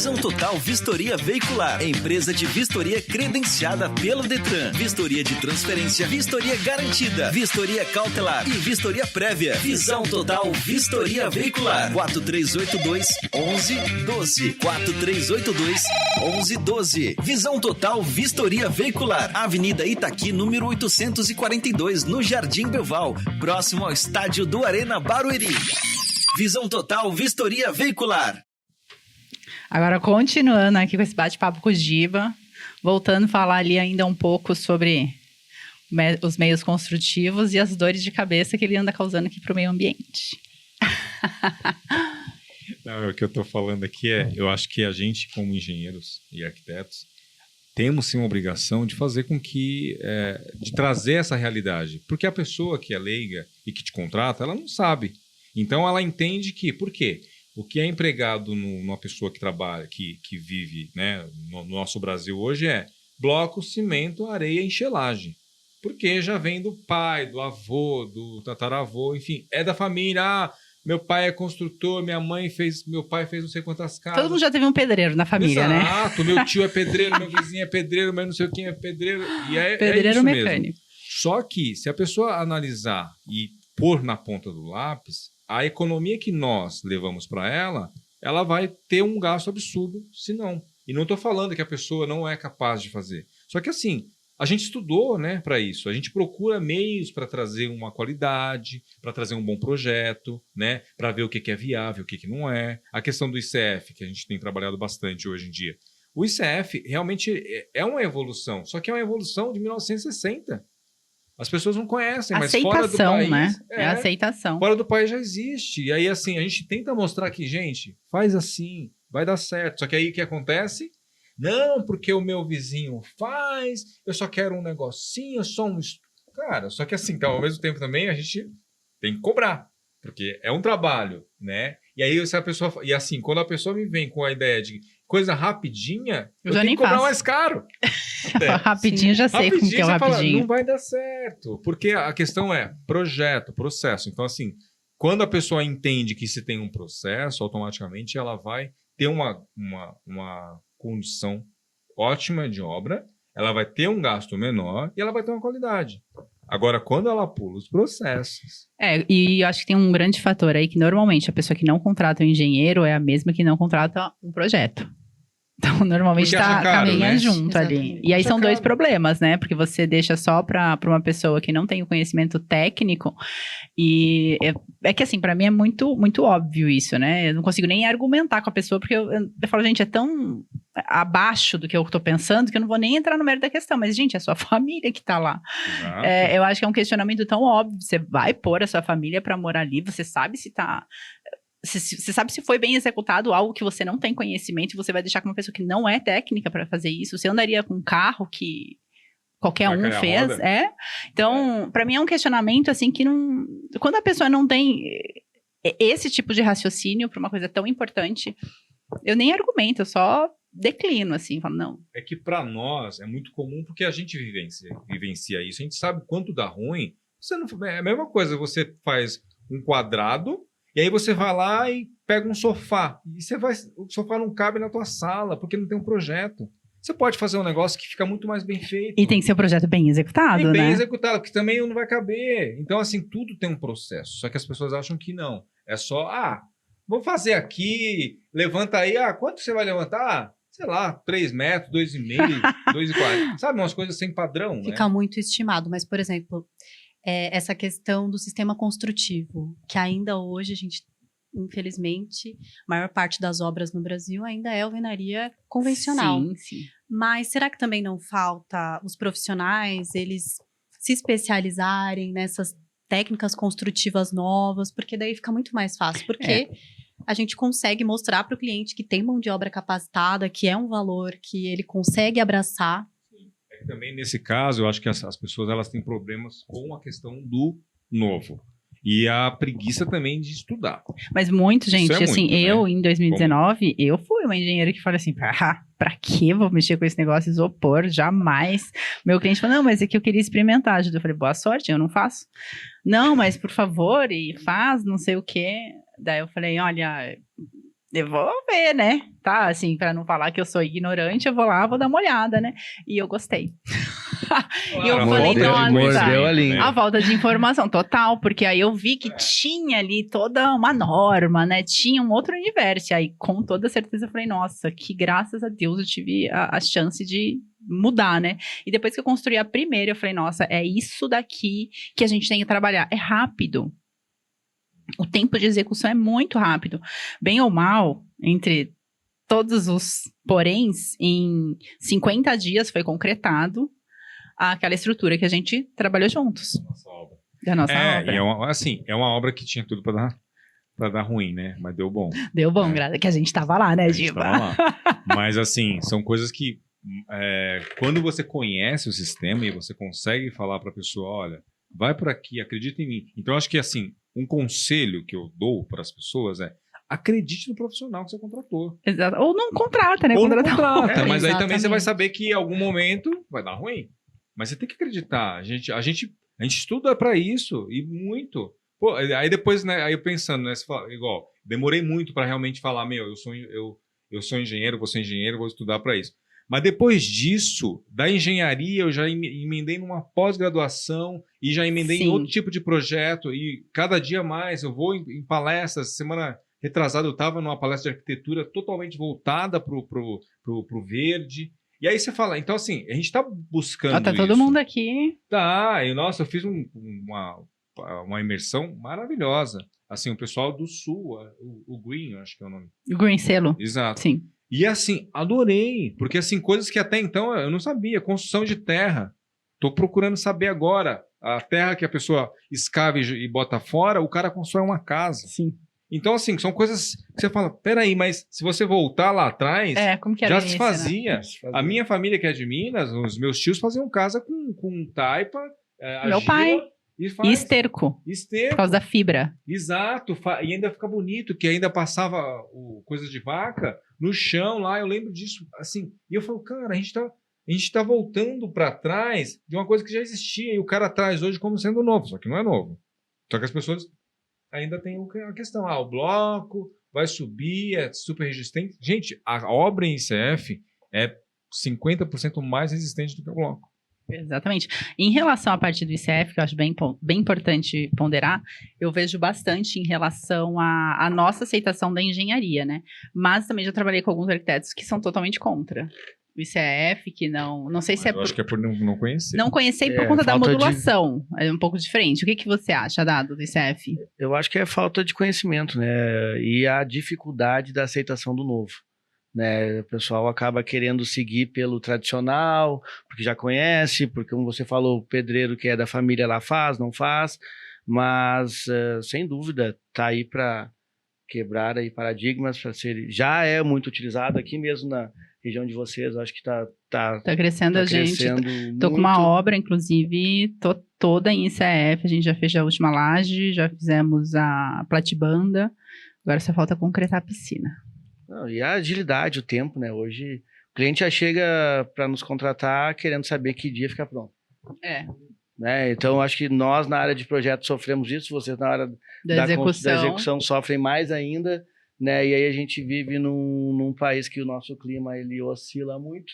Visão Total Vistoria Veicular, empresa de vistoria credenciada pelo Detran. Vistoria de transferência, vistoria garantida, vistoria cautelar e vistoria prévia. Visão Total Vistoria Veicular. 4382-1112. 4382-1112. Visão Total Vistoria Veicular. Avenida Itaqui, número 842, no Jardim Belval, próximo ao estádio do Arena Barueri. Visão Total Vistoria Veicular. Agora, continuando aqui com esse bate-papo com o Giba, voltando a falar ali ainda um pouco sobre os meios construtivos e as dores de cabeça que ele anda causando aqui para o meio ambiente. Não, o que eu estou falando aqui eu acho que a gente, como engenheiros e arquitetos, temos sim uma obrigação de fazer com que, de trazer essa realidade. Porque a pessoa que é leiga e que te contrata, ela não sabe. Então, ela entende que, por quê? O que é empregado numa pessoa que trabalha, que vive, né, no nosso Brasil hoje é bloco, cimento, areia e enxelagem. Porque já vem do pai, do avô, do tataravô, enfim, é da família. Meu pai é construtor, meu pai fez não sei quantas casas. Todo mundo já teve um pedreiro na família, né? Exato, meu tio é pedreiro, meu vizinho é pedreiro, mas não sei quem é pedreiro. E pedreiro isso mecânico. mesmo. Só que, se a pessoa analisar e pôr na ponta do lápis, a economia que nós levamos para ela vai ter um gasto absurdo, se não. E não estou falando que a pessoa não é capaz de fazer. Só que assim, a gente estudou, né, para isso. A gente procura meios para trazer uma qualidade, para trazer um bom projeto, né, para ver o que é viável, o que não é. A questão do ICF, que a gente tem trabalhado bastante hoje em dia. O ICF realmente é uma evolução, só que é uma evolução de 1960. As pessoas não conhecem, mas fora do país... né? É aceitação. Fora do país já existe. E aí, assim, a gente tenta mostrar que, gente, faz assim, vai dar certo. Só que aí o que acontece? Não, porque o meu vizinho faz, eu só quero um negocinho, só um... Cara, só que assim, então, ao mesmo tempo também a gente tem que cobrar. Porque é um trabalho, né? E aí, se a pessoa... E assim, quando a pessoa me vem com a ideia de coisa rapidinha, eu tenho que cobrar mais caro. Rapidinho, já sei como que é o rapidinho. Fala, não vai dar certo. Porque a questão é projeto, processo. Então, assim, quando a pessoa entende que se tem um processo, automaticamente ela vai ter uma condição ótima de obra, ela vai ter um gasto menor e ela vai ter uma qualidade. Agora, quando ela pula os processos... E eu acho que tem um grande fator aí que normalmente a pessoa que não contrata um engenheiro é a mesma que não contrata um projeto. Então, normalmente caminha junto ali. E aí são dois problemas, né? Porque você deixa só para uma pessoa que não tem o conhecimento técnico. E é que, assim, para mim é muito, muito óbvio isso, né? Eu não consigo nem argumentar com a pessoa, porque eu falo, gente, é tão abaixo do que eu tô pensando que eu não vou nem entrar no mérito da questão. Mas, gente, é a sua família que tá lá. Eu acho que é um questionamento tão óbvio. Você vai pôr a sua família para morar ali, você sabe se tá... Você sabe se foi bem executado algo que você não tem conhecimento e você vai deixar com uma pessoa que não é técnica para fazer isso. Você andaria com um carro que qualquer um fez? Então, para mim é um questionamento assim que não... Quando a pessoa não tem esse tipo de raciocínio para uma coisa tão importante, eu nem argumento, eu só declino, assim, falo, não. É que para nós é muito comum porque a gente vivencia isso. A gente sabe quanto dá ruim. É a mesma coisa, você faz um quadrado... E aí você vai lá e pega um sofá. E o sofá não cabe na tua sala, porque não tem um projeto. Você pode fazer um negócio que fica muito mais bem feito. E tem que ser um projeto bem executado, né? Bem executado, que também não vai caber. Então, assim, tudo tem um processo. Só que as pessoas acham que não. É só, vou fazer aqui, levanta aí. Quanto você vai levantar? Sei lá, 3 metros, 2,5, 2,40. Sabe, umas coisas sem padrão, Fica muito estimado. Mas, por exemplo... essa questão do sistema construtivo, que ainda hoje a gente, infelizmente, a maior parte das obras no Brasil ainda é alvenaria convencional. Sim. Mas será que também não falta os profissionais, eles se especializarem nessas técnicas construtivas novas? Porque daí fica muito mais fácil, porque a gente consegue mostrar para o cliente que tem mão de obra capacitada, que é um valor que ele consegue abraçar. Também nesse caso, eu acho que as pessoas elas têm problemas com a questão do novo. E a preguiça também de estudar. Mas muito, gente, assim, muito, eu né? em 2019, eu fui uma engenheira que falou assim, pra que vou mexer com esse negócio de isopor? Jamais. Meu cliente falou, não, mas é que eu queria experimentar. Eu falei, boa sorte, eu não faço. Não, mas por favor, e faz, não sei o quê. Daí eu falei, olha... eu vou ver, né? Tá, assim, pra não falar que eu sou ignorante, eu vou lá, vou dar uma olhada, né? E eu gostei. E eu Claro, falei, falta de nossa, mordeu a língua. a falta de informação total, porque aí eu vi que tinha ali toda uma norma, né? Tinha um outro universo. E aí, com toda certeza, eu falei, nossa, que graças a Deus eu tive a chance de mudar, né? E depois que eu construí a primeira, eu falei, nossa, é isso daqui que a gente tem que trabalhar. É rápido. O tempo de execução é muito rápido. Bem ou mal, entre todos os poréns, em 50 dias foi concretado aquela estrutura que a gente trabalhou juntos. Nossa obra. Da nossa E obra. é uma obra que tinha tudo pra dar ruim, né? Mas deu bom. Deu bom, É. graças que a gente tava lá, né, A gente Giba? tava lá. Mas assim, são coisas que quando você conhece o sistema e você consegue falar pra pessoa, olha, vai por aqui, acredita em mim. Então, eu acho que assim, um conselho que eu dou para as pessoas é acredite no profissional que você contratou. Exato. Ou não contrata, né? Ou não Contrata- contrata, mas aí também você vai Exatamente. saber que em algum momento vai dar ruim. Mas você tem que acreditar. A gente estuda para isso e muito. Pô, aí depois, né? Aí eu pensando, né? Você fala, igual, demorei muito para realmente falar, eu sou engenheiro, vou ser engenheiro, vou estudar para isso. Mas depois disso, da engenharia, eu já emendei numa pós-graduação e já emendei em Sim. outro tipo de projeto. E cada dia mais eu vou em palestras. Semana retrasada eu estava numa palestra de arquitetura totalmente voltada pro verde. E aí você fala, então assim, a gente está buscando Ó, tá todo isso. mundo aqui. Tá, nossa, eu fiz uma imersão maravilhosa. Assim, o pessoal do Sul, o Green, eu acho que é o nome. Green Selo. Exato. Sim. E assim, adorei, porque assim, coisas que até então eu não sabia, construção de terra. Tô procurando saber agora. A terra que a pessoa escava e bota fora, o cara constrói uma casa. Sim. Então, assim, são coisas que você fala, peraí, mas se você voltar lá atrás, Como que era já o se início, né? fazia. A minha família que é de Minas, os meus tios faziam casa com taipa, Meu argila pai. e E esterco, por esterco. causa da fibra. Exato, e ainda fica bonito, que ainda passava coisas de vaca no chão lá, eu lembro disso, assim, e eu falo, cara, a gente tá voltando para trás de uma coisa que já existia, e o cara traz hoje como sendo novo, só que não é novo. Só que as pessoas ainda têm a questão, o bloco vai subir, é super resistente. Gente, a obra em ICF é 50% mais resistente do que o bloco. Exatamente. Em relação à parte do ICF, que eu acho bem importante ponderar, eu vejo bastante em relação à nossa aceitação da engenharia, né? Mas também já trabalhei com alguns arquitetos que são totalmente contra o ICF, que não sei se Eu acho que é por não conhecer. não conhecer por conta da falta de- modulação. É um pouco diferente. O que você acha, Dado, do ICF? Eu acho que é falta de conhecimento, né? E a dificuldade da aceitação do novo. Né? O pessoal acaba querendo seguir pelo tradicional, porque já conhece, porque, como você falou, o pedreiro que é da família lá faz, não faz, mas, sem dúvida, tá aí para quebrar aí paradigmas, para ser, já é muito utilizado aqui mesmo na região de vocês, eu acho que tá Tá crescendo a gente. crescendo Tô com uma muito. obra, inclusive, tô toda em ICF. A gente já fez a última laje, já fizemos a platibanda. Agora só falta concretar a piscina. Não, e a agilidade, o tempo, né? Hoje o cliente já chega para nos contratar querendo saber que dia fica pronto. Né? Então, acho que nós, na área de projeto, sofremos isso, vocês, na área Da da execução. execução, sofrem mais ainda. Né? E aí a gente vive num país que o nosso clima ele oscila muito,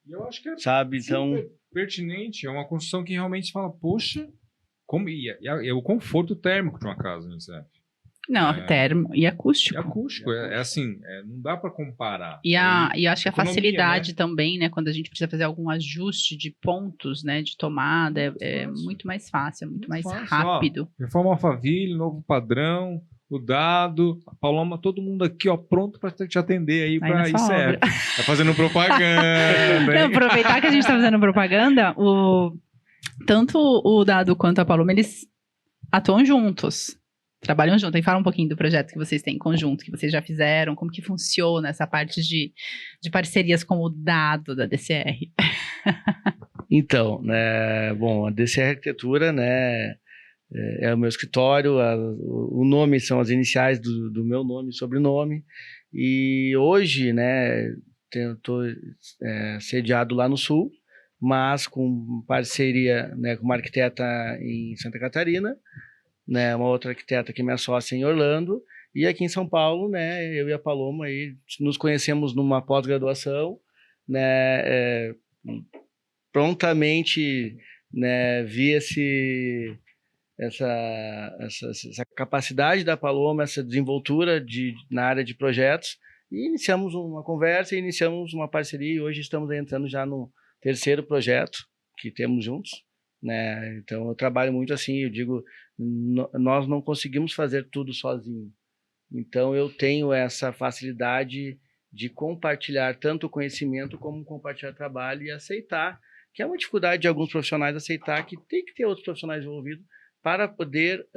E eu acho que é sabe? Então, super pertinente, é uma construção que realmente fala, poxa, como é o conforto térmico de uma casa, né? Certo? Não, termo e E acústico. acústico, é assim, não dá para comparar. E eu acho que a economia, facilidade também, né? Quando a gente precisa fazer algum ajuste de pontos, né? De tomada, é fácil. muito mais fácil, é muito mais fácil, rápido. Reforma Alphaville, novo padrão, o Dado, a Paloma, todo mundo aqui, ó, pronto para te atender aí para nessa ICF. obra. Tá fazendo propaganda. Não, hein? aproveitar que a gente tá fazendo propaganda, tanto o Dado quanto a Paloma, eles atuam juntos. Trabalham juntos. E fala um pouquinho do projeto que vocês têm em conjunto, que vocês já fizeram, como que funciona essa parte de parcerias com o Dado da DCR. Então, né, bom, a DCR Arquitetura, né, é o meu escritório, o nome são as iniciais do meu nome e sobrenome, e hoje, né, estou sediado lá no Sul, mas com parceria, né, com uma arquiteta em Santa Catarina, né, uma outra arquiteta que me associa em Orlando, E aqui em São Paulo, né, eu e a Paloma aí nos conhecemos numa pós-graduação, né, prontamente, né, vi essa capacidade da Paloma, essa desenvoltura na área de projetos, e iniciamos uma conversa, iniciamos uma parceria, e hoje estamos entrando já no terceiro projeto que temos juntos, né? Então eu trabalho muito assim, eu digo, nós não conseguimos fazer tudo sozinho, então eu tenho essa facilidade de compartilhar tanto o conhecimento como compartilhar trabalho e aceitar, que é uma dificuldade de alguns profissionais aceitar que tem que ter outros profissionais envolvidos para poder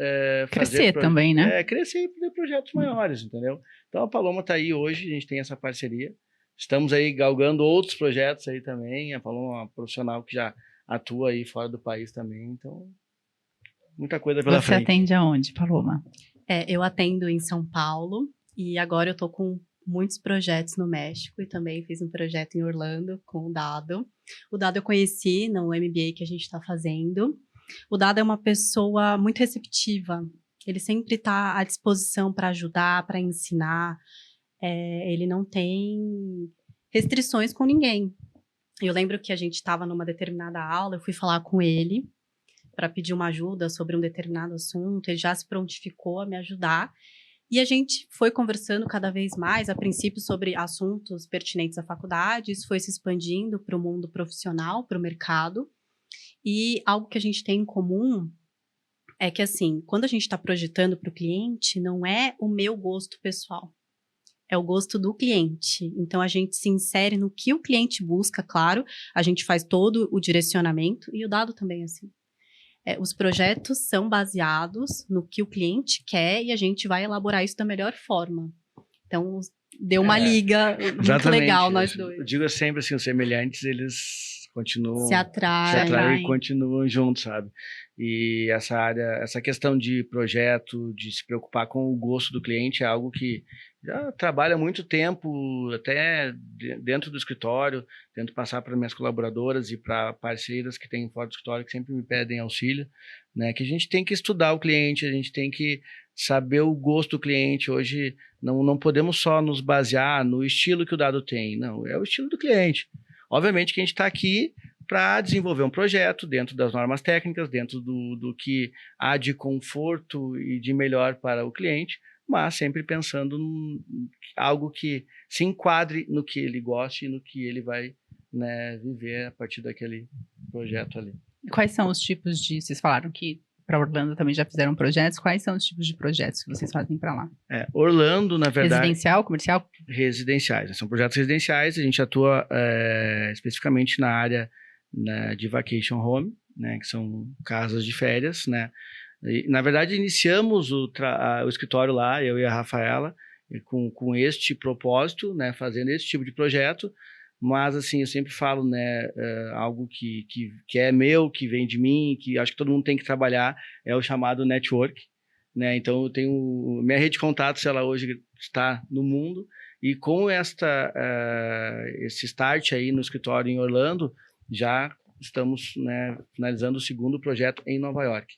crescer também, né? Crescer e fazer projetos maiores, entendeu? Então a Paloma está aí hoje, a gente tem essa parceria. Estamos aí galgando outros projetos aí também. A Paloma é uma profissional que já atua aí fora do país também, então muita coisa pela frente. Você atende aonde, Paloma? Eu atendo em São Paulo e agora eu tô com muitos projetos no México e também fiz um projeto em Orlando com o Dado. O Dado eu conheci no MBA que a gente está fazendo. O Dado é uma pessoa muito receptiva. Ele sempre está à disposição para ajudar, para ensinar. Ele não tem restrições com ninguém. Eu lembro que a gente estava numa determinada aula, eu fui falar com ele para pedir uma ajuda sobre um determinado assunto. Ele já se prontificou a me ajudar. E a gente foi conversando cada vez mais, a princípio, sobre assuntos pertinentes à faculdade. Isso foi se expandindo para o mundo profissional, para o mercado. E algo que a gente tem em comum é que, assim, quando a gente está projetando para o cliente, não é o meu gosto pessoal, é o gosto do cliente. Então, a gente se insere no que o cliente busca, claro, a gente faz todo o direcionamento, e o Dado também, assim. Os projetos são baseados no que o cliente quer e a gente vai elaborar isso da melhor forma. Então, deu uma liga muito legal nós dois. Eu digo sempre assim, os semelhantes, eles continuam... Se atraem e continuam juntos, sabe? E essa questão de projeto, de se preocupar com o gosto do cliente é algo que já trabalho há muito tempo, até dentro do escritório, tento passar para minhas colaboradoras e para parceiras que têm fora do escritório, que sempre me pedem auxílio, né? Que a gente tem que estudar o cliente, a gente tem que saber o gosto do cliente. Hoje não podemos só nos basear no estilo que o Dado tem, não, é o estilo do cliente. Obviamente que a gente está aqui para desenvolver um projeto dentro das normas técnicas, dentro do que há de conforto e de melhor para o cliente, mas sempre pensando em algo que se enquadre no que ele gosta e no que ele vai, né, viver a partir daquele projeto ali. Quais são os tipos de... Vocês falaram que para Orlando também já fizeram projetos. Quais são os tipos de projetos que vocês fazem para lá? Orlando, na verdade... Residencial, comercial? Residenciais. São projetos residenciais. A gente atua especificamente na área, né, de vacation home, né, que são casas de férias, né? E, na verdade, iniciamos o escritório lá, eu e a Rafaela, com este propósito, né, fazendo esse tipo de projeto, mas, assim, eu sempre falo, né, algo que é meu, que vem de mim, que acho que todo mundo tem que trabalhar, é o chamado network, né? Então, eu tenho minha rede de contatos, ela hoje está no mundo, e com esse start aí no escritório em Orlando, já estamos, né, finalizando o segundo projeto em Nova York,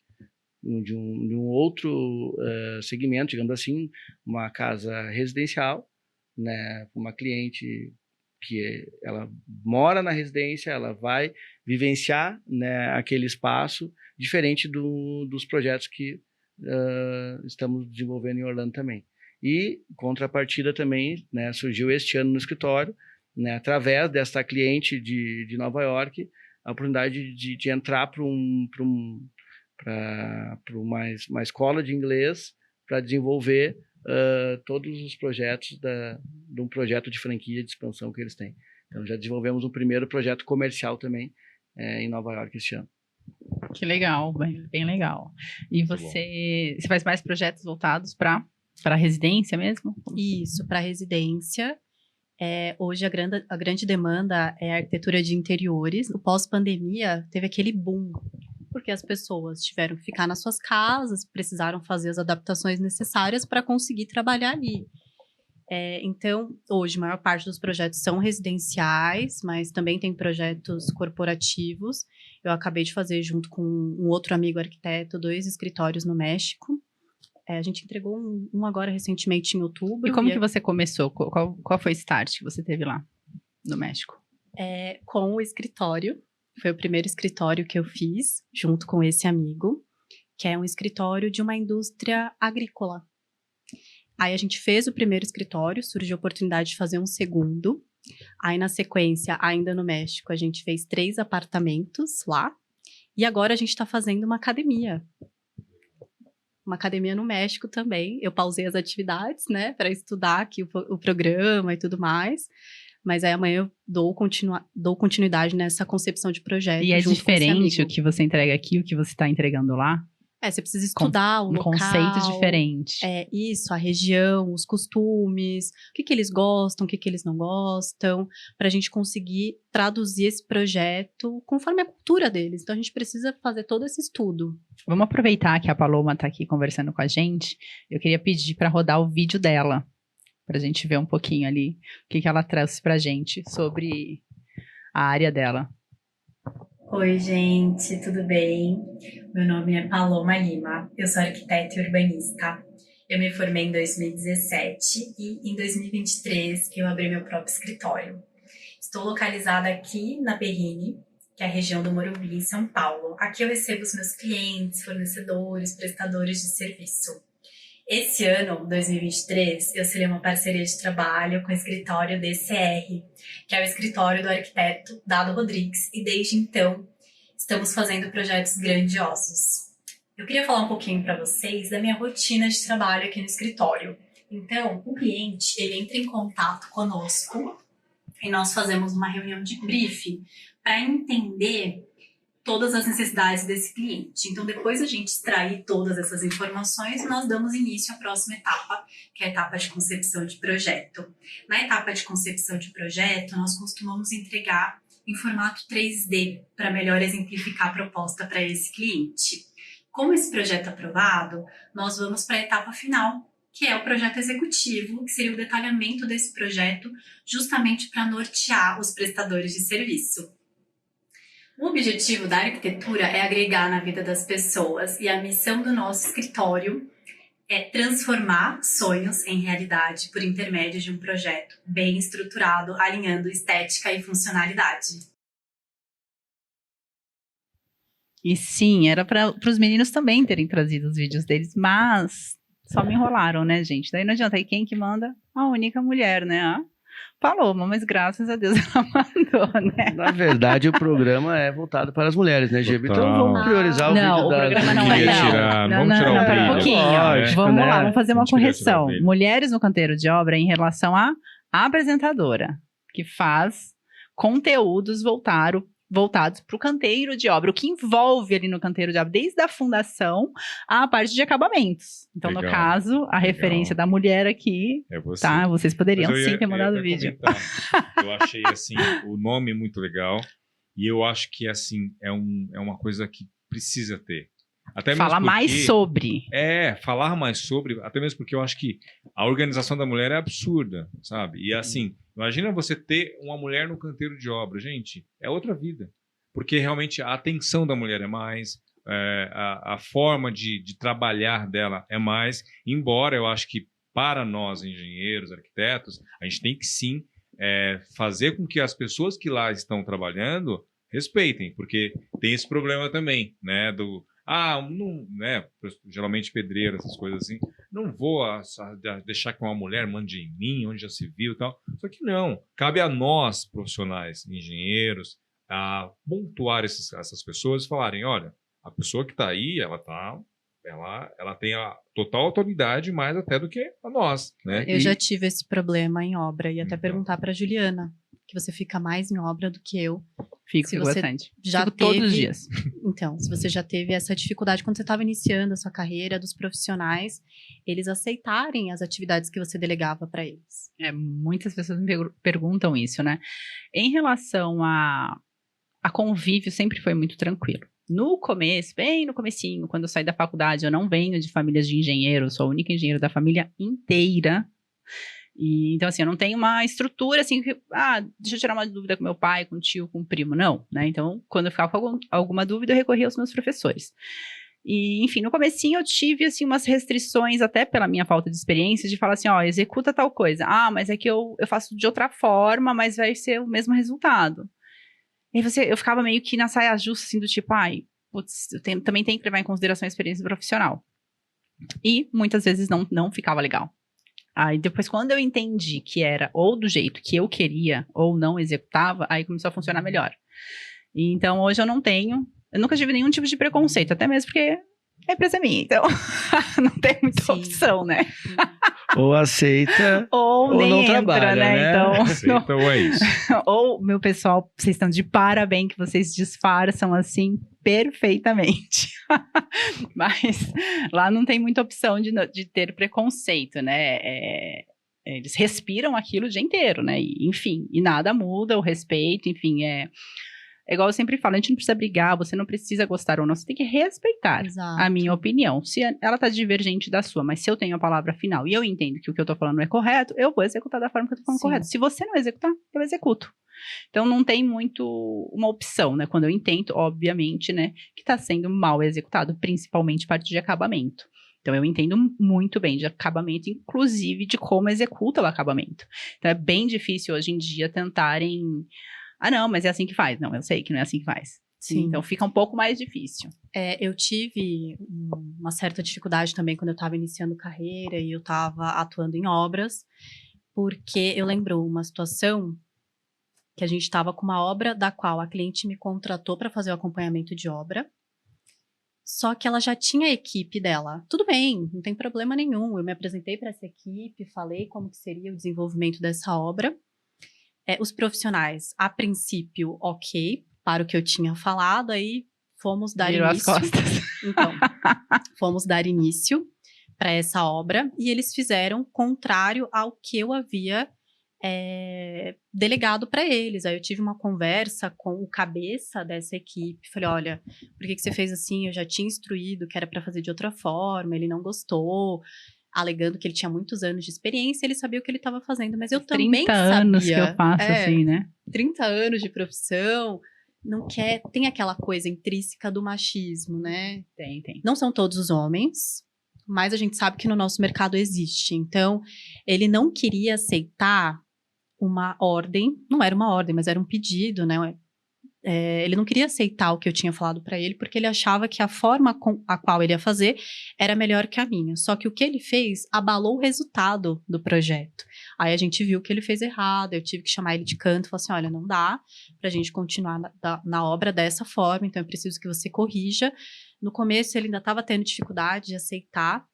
de um outro segmento, digamos assim, uma casa residencial, né, uma cliente que ela mora na residência, ela vai vivenciar, né, aquele espaço, diferente dos projetos que estamos desenvolvendo em Orlando também. E, contrapartida também, né, surgiu este ano no escritório, né, através desta cliente de Nova York, a oportunidade de entrar para uma escola de inglês para desenvolver todos os projetos de um projeto de franquia de expansão que eles têm. Então, já desenvolvemos um primeiro projeto comercial também em Nova York este ano. Que legal, bem legal. E você faz mais projetos voltados para residência mesmo? Isso, para residência. Hoje a grande demanda é a arquitetura de interiores. No pós-pandemia, teve aquele boom, porque as pessoas tiveram que ficar nas suas casas, precisaram fazer as adaptações necessárias para conseguir trabalhar ali. Então, hoje, a maior parte dos projetos são residenciais, mas também tem projetos corporativos. Eu acabei de fazer, junto com um outro amigo arquiteto, 2 escritórios no México. A gente entregou um agora recentemente em outubro. E como que você começou? Qual foi o start que você teve lá no México? Com o escritório. Foi o primeiro escritório que eu fiz, junto com esse amigo, que é um escritório de uma indústria agrícola. Aí a gente fez o primeiro escritório, surgiu a oportunidade de fazer um segundo. Aí, na sequência, ainda no México, a gente fez 3 apartamentos lá. E agora a gente está fazendo uma academia. Uma academia no México também. Eu pausei as atividades, né, para estudar aqui o programa e tudo mais. Mas aí amanhã eu dou continuidade nessa concepção de projeto. E é junto com esse diferente amigo. o que você entrega aqui, o que você está entregando lá? Você precisa estudar o Um local. conceito diferente. Isso, a região, os costumes, o que eles gostam, o que eles não gostam, para a gente conseguir traduzir esse projeto conforme a cultura deles. Então, a gente precisa fazer todo esse estudo. Vamos aproveitar que a Paloma está aqui conversando com a gente. Eu queria pedir para rodar o vídeo dela, para a gente ver um pouquinho ali o que ela trouxe para a gente sobre a área dela. Oi, gente, tudo bem? Meu nome é Paloma Lima, eu sou arquiteta e urbanista. Eu me formei em 2017 e em 2023 eu abri meu próprio escritório. Estou localizada aqui na Berrini, que é a região do Morumbi, em São Paulo. Aqui eu recebo os meus clientes, fornecedores, prestadores de serviço. Esse ano, 2023, eu selei uma parceria de trabalho com o escritório DCR, que é o escritório do arquiteto Dado Rodrigues, e desde então estamos fazendo projetos grandiosos. Eu queria falar um pouquinho para vocês da minha rotina de trabalho aqui no escritório. Então, o cliente, ele entra em contato conosco e nós fazemos uma reunião de briefing para entender todas as necessidades desse cliente. Então, depois de a gente extrair todas essas informações, nós damos início à próxima etapa, que é a etapa de concepção de projeto. Na etapa de concepção de projeto, nós costumamos entregar em formato 3D, para melhor exemplificar a proposta para esse cliente. Com esse projeto aprovado, nós vamos para a etapa final, que é o projeto executivo, que seria o detalhamento desse projeto, justamente para nortear os prestadores de serviço. O objetivo da arquitetura é agregar na vida das pessoas, e a missão do nosso escritório é transformar sonhos em realidade por intermédio de um projeto bem estruturado, alinhando estética e funcionalidade. E sim, era para os meninos também terem trazido os vídeos deles, mas só me enrolaram, né, gente? Daí não adianta. E quem que manda? A única mulher, né? A Paloma, mas graças a Deus ela mandou, né? Na verdade, o programa é voltado para as mulheres, né, Gibi? Então Total. vamos priorizar o Não, vídeo o das programa não é, mulheres. não. Vamos tirar o Pera brilho. um pouquinho. Lógico, Vamos né? lá, vamos fazer uma Vamos tirar o correção. brilho. Mulheres no canteiro de obra em relação à apresentadora, que faz conteúdos voltados para o canteiro de obra, o que envolve ali no canteiro de obra, desde a fundação à parte de acabamentos. Então, Legal, no caso, a referência da mulher aqui, É você. tá? Vocês poderiam Mas sim ter mandado o vídeo. Eu achei, assim, o nome muito legal. E eu acho que, assim, é uma coisa que precisa ter. Até mesmo Fala mais porque- sobre. falar mais sobre, até mesmo porque eu acho que a organização da mulher é absurda, sabe? E assim, imagina você ter uma mulher no canteiro de obra, gente, é outra vida. Porque realmente a atenção da mulher é mais, a forma de trabalhar dela é mais, embora eu acho que para nós, engenheiros, arquitetos, a gente tem que sim fazer com que as pessoas que lá estão trabalhando respeitem, porque tem esse problema também, né, não, né, geralmente pedreiro, essas coisas assim, não vou deixar que uma mulher mande em mim, onde já se viu e tal. Só que não, cabe a nós, profissionais, engenheiros, a pontuar essas pessoas e falarem, olha, a pessoa que está aí, ela tem a total autoridade, mais até do que a nós, né? Eu já tive esse problema em obra, e até Então. perguntar para Juliana, que você fica mais em obra do que eu. Fico Se você bastante. já Fico todos os teve- dias. Então, se você já teve essa dificuldade quando você estava iniciando a sua carreira, dos profissionais, eles aceitarem as atividades que você delegava para eles. Muitas pessoas me perguntam isso, né? Em relação a convívio, sempre foi muito tranquilo. No começo, bem no comecinho, quando eu saí da faculdade, eu não venho de famílias de engenheiros, sou a única engenheira da família inteira. E, então, assim, eu não tenho uma estrutura, assim, que, deixa eu tirar uma dúvida com meu pai, com o tio, com o primo, não, né? Então, quando eu ficava com alguma dúvida, eu recorria aos meus professores. E, enfim, no comecinho eu tive, assim, umas restrições, até pela minha falta de experiência, de falar assim, ó, executa tal coisa. Ah, mas é que eu faço de outra forma, mas vai ser o mesmo resultado. E aí eu ficava meio que na saia justa, assim, do tipo, ai, putz, também tem que levar em consideração a experiência profissional. E muitas vezes não ficava legal. Aí depois, quando eu entendi que era ou do jeito que eu queria, ou não executava, aí começou a funcionar melhor. E, então, hoje eu nunca tive nenhum tipo de preconceito, até mesmo porque a empresa é minha, então não tem muita opção, né? Ou aceita, ou nem não entra, trabalha, né? Então, Aceita ou é isso? ou, meu pessoal, vocês estão de parabéns que vocês disfarçam assim perfeitamente. Mas lá não tem muita opção de ter preconceito, né? Eles respiram aquilo o dia inteiro, né? E, enfim, e nada muda, o respeito, enfim, é igual eu sempre falo, a gente não precisa brigar, você não precisa gostar ou não, você tem que respeitar Exato. a minha opinião. Se ela tá divergente da sua, mas se eu tenho a palavra final e eu entendo que o que eu tô falando é correto, eu vou executar da forma que eu tô falando correto. Se você não executar, eu executo. Então não tem muito uma opção, né? Quando eu entendo, obviamente, né, que tá sendo mal executado, principalmente parte de acabamento. Então, eu entendo muito bem de acabamento, inclusive de como executa o acabamento. Então, é bem difícil hoje em dia tentarem... Ah, não, mas é assim que faz. Não, eu sei que não é assim que faz. Sim. Então, fica um pouco mais difícil. Eu tive uma certa dificuldade também quando eu estava iniciando carreira e eu estava atuando em obras, porque eu lembro uma situação que a gente estava com uma obra da qual a cliente me contratou para fazer o acompanhamento de obra, só que ela já tinha a equipe dela. Tudo bem, não tem problema nenhum. Eu me apresentei para essa equipe, falei como que seria o desenvolvimento dessa obra. Os profissionais, a princípio, ok, para o que eu tinha falado, aí fomos dar Virou início. as costas. Então, fomos dar início para essa obra e eles fizeram contrário ao que eu havia delegado para eles. Aí eu tive uma conversa com o cabeça dessa equipe, falei, olha, por que você fez assim? Eu já tinha instruído que era para fazer de outra forma, ele não gostou, alegando que ele tinha muitos anos de experiência, ele sabia o que ele estava fazendo, mas eu também sabia. 30 anos que eu faço assim, né? 30 anos de profissão, não quer, tem aquela coisa intrínseca do machismo, né? Tem. Não são todos os homens, mas a gente sabe que no nosso mercado existe. Então, ele não queria aceitar uma ordem, não era uma ordem, mas era um pedido, né? Ele não queria aceitar o que eu tinha falado para ele, porque ele achava que a forma com a qual ele ia fazer era melhor que a minha. Só que o que ele fez abalou o resultado do projeto. Aí a gente viu que ele fez errado, eu tive que chamar ele de canto e falar assim, olha, não dá pra gente continuar na obra dessa forma, então eu preciso que você corrija. No começo ele ainda estava tendo dificuldade de aceitar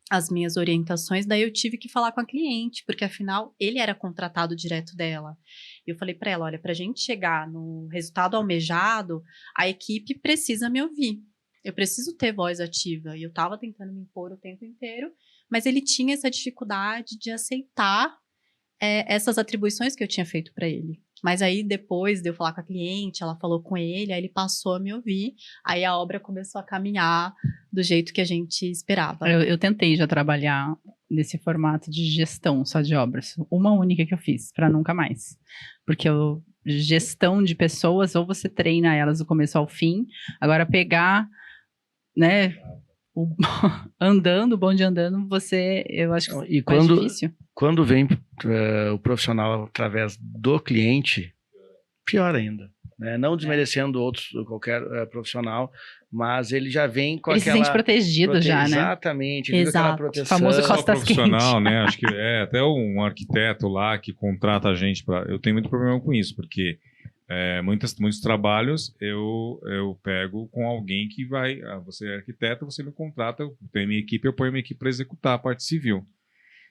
as minhas orientações, daí eu tive que falar com a cliente, porque afinal ele era contratado direto dela. Eu falei para ela, olha, para a gente chegar no resultado almejado, a equipe precisa me ouvir. Eu preciso ter voz ativa. E eu estava tentando me impor o tempo inteiro, mas ele tinha essa dificuldade de aceitar essas atribuições que eu tinha feito para ele. Mas aí, depois de eu falar com a cliente, ela falou com ele, aí ele passou a me ouvir, aí a obra começou a caminhar do jeito que a gente esperava. Eu tentei já trabalhar nesse formato de gestão só de obras. Uma única que eu fiz, para nunca mais. Porque gestão de pessoas, ou você treina elas do começo ao fim, agora pegar, né, o bonde andando, eu acho que é mais difícil. Quando vem o profissional através do cliente, pior ainda. Né? Não desmerecendo qualquer profissional, mas ele já vem com ele aquela... Ele se sente protegido já, né? Exatamente. Aquela proteção. O famoso Só costas profissional, quentes. né? Acho que até um arquiteto lá que contrata a gente para... Eu tenho muito problema com isso, porque muitos trabalhos eu pego com alguém que vai... você é arquiteto, você me contrata, eu tenho minha equipe, eu ponho minha equipe para executar a parte civil.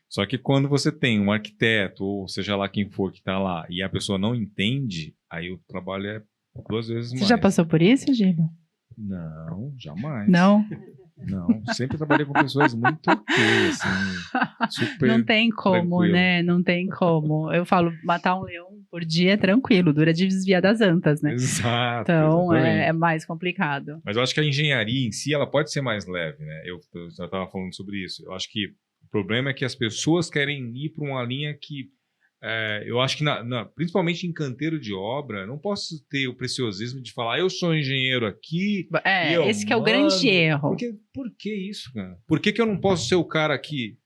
Só que quando você tem um arquiteto, ou seja lá quem for que está lá, e a pessoa não entende, aí o trabalho é 2 vezes mais. Você já passou por isso, Giba? Não, jamais. Não? Não, sempre trabalhei com pessoas muito assim, super não tem como, tranquilo. Né? Não tem como. Eu falo, matar um leão por dia é tranquilo, dura de desviar das antas, né? Exato. Então, exatamente. é mais complicado. Mas eu acho que a engenharia em si, ela pode ser mais leve, né? Eu já estava falando sobre isso. Eu acho que o problema é que as pessoas querem ir para uma linha que eu acho que, principalmente em canteiro de obra, não posso ter o preciosismo de falar, eu sou engenheiro aqui. Esse que é o grande erro. Por que isso, cara? Por que eu não posso ser o cara que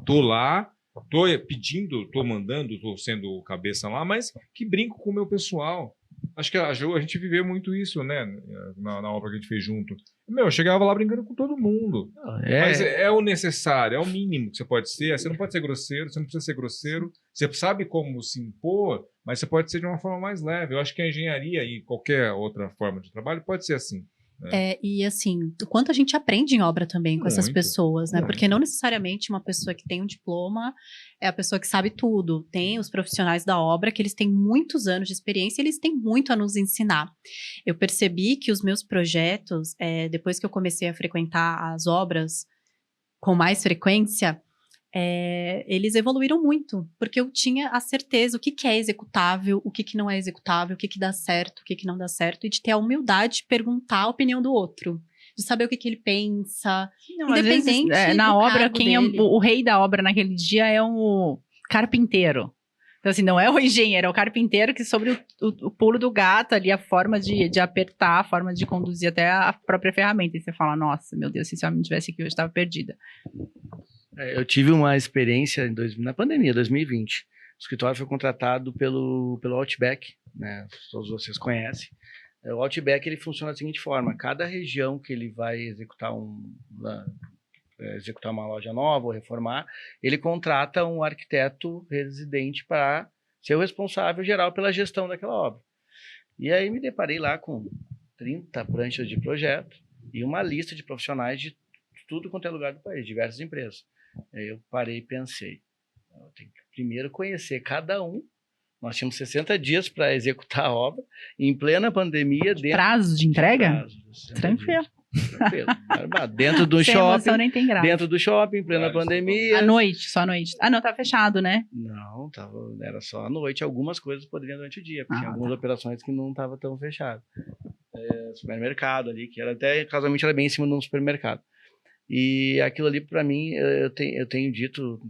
tô lá, tô pedindo, tô mandando, tô sendo o cabeça lá, mas que brinco com o meu pessoal? Acho que a gente viveu muito isso, né? Na obra que a gente fez junto. Eu chegava lá brincando com todo mundo. Mas é o necessário, é o mínimo que você pode ser. Você não pode ser grosseiro, você não precisa ser grosseiro. Você sabe como se impor, mas você pode ser de uma forma mais leve. Eu acho que a engenharia e qualquer outra forma de trabalho pode ser assim. E assim, o quanto a gente aprende em obra também com essas pessoas, né? Muito. Porque não necessariamente uma pessoa que tem um diploma é a pessoa que sabe tudo. Tem os profissionais da obra que eles têm muitos anos de experiência e eles têm muito a nos ensinar. Eu percebi que os meus projetos, depois que eu comecei a frequentar as obras com mais frequência, eles evoluíram muito, porque eu tinha a certeza o que é executável, o que não é executável, o que dá certo, o que não dá certo, e de ter a humildade de perguntar a opinião do outro, de saber o que ele pensa, independente na do obra, cargo quem dele. é o rei da obra naquele dia é o carpinteiro. Então, assim, não é o engenheiro, é o carpinteiro que sobre o pulo do gato ali, a forma de apertar, a forma de conduzir até a própria ferramenta. E você fala, nossa, meu Deus, se esse homem tivesse aqui, eu estava perdida. Eu tive uma experiência na pandemia, 2020. O escritório foi contratado pelo Outback, né? Todos vocês conhecem. O Outback ele funciona da seguinte forma: cada região que ele vai executar uma loja nova ou reformar, ele contrata um arquiteto residente para ser o responsável geral pela gestão daquela obra. E aí me deparei lá com 30 pranchas de projeto e uma lista de profissionais de tudo quanto é lugar do país, diversas empresas. Aí eu parei e pensei, eu tenho que primeiro conhecer cada um. Nós tínhamos 60 dias para executar a obra, em plena pandemia. Prazo de entrega? Tranquilo. Dentro do Sem shopping, emoção, nem tem graça. dentro do shopping, em plena pandemia. Só à noite. Ah, não, tá fechado, né? Não, era só à noite. Algumas coisas poderiam durante o dia, porque tinha algumas operações que não estavam tão fechadas. Supermercado ali, que era até, casualmente, era bem em cima de um supermercado. E aquilo ali, para mim, eu tenho dito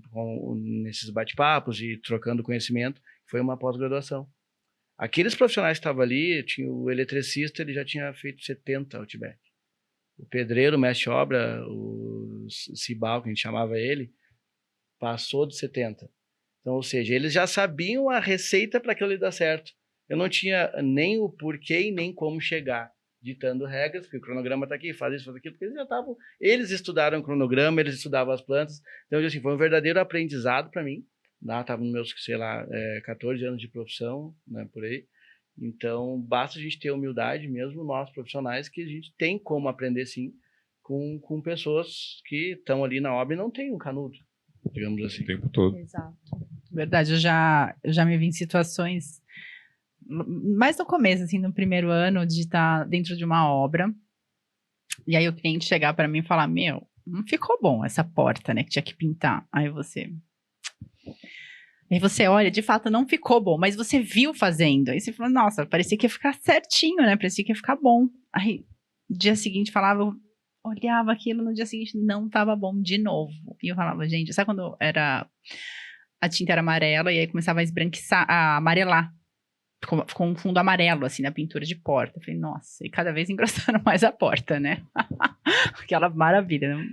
nesses bate-papos e trocando conhecimento, foi uma pós-graduação. Aqueles profissionais que estavam ali, tinha o eletricista, ele já tinha feito 70 Outback. O pedreiro, o mestre de obra, o Cibal, que a gente chamava ele, passou de 70. Então, ou seja, eles já sabiam a receita para aquilo ali dar certo. Eu não tinha nem o porquê e nem como chegar, ditando regras, porque o cronograma está aqui, faz isso, faz aquilo, porque eles estudaram o cronograma, eles estudavam as plantas. Então, assim, foi um verdadeiro aprendizado para mim. Estava nos meus, 14 anos de profissão, né, por aí. Então, basta a gente ter humildade mesmo, nós profissionais, que a gente tem como aprender, sim, com pessoas que estão ali na obra e não tem um canudo, digamos assim. O tempo todo. Exato. Verdade, eu já me vi em situações, mais no começo, assim, no primeiro ano, de estar dentro de uma obra, e aí o cliente chegar para mim e falar, não ficou bom essa porta, né, que tinha que pintar. Aí você olha, de fato não ficou bom, mas você viu fazendo. Aí você fala, nossa, parecia que ia ficar certinho, né? Parecia que ia ficar bom. Aí, no dia seguinte, olhava aquilo, no dia seguinte não estava bom de novo. E eu falava, gente, sabe quando a tinta era amarela e aí começava a esbranquiçar, a amarelar? Ficou um fundo amarelo, assim, na pintura de porta. Eu falei, nossa, e cada vez engrossando mais a porta, né? Aquela maravilha, né?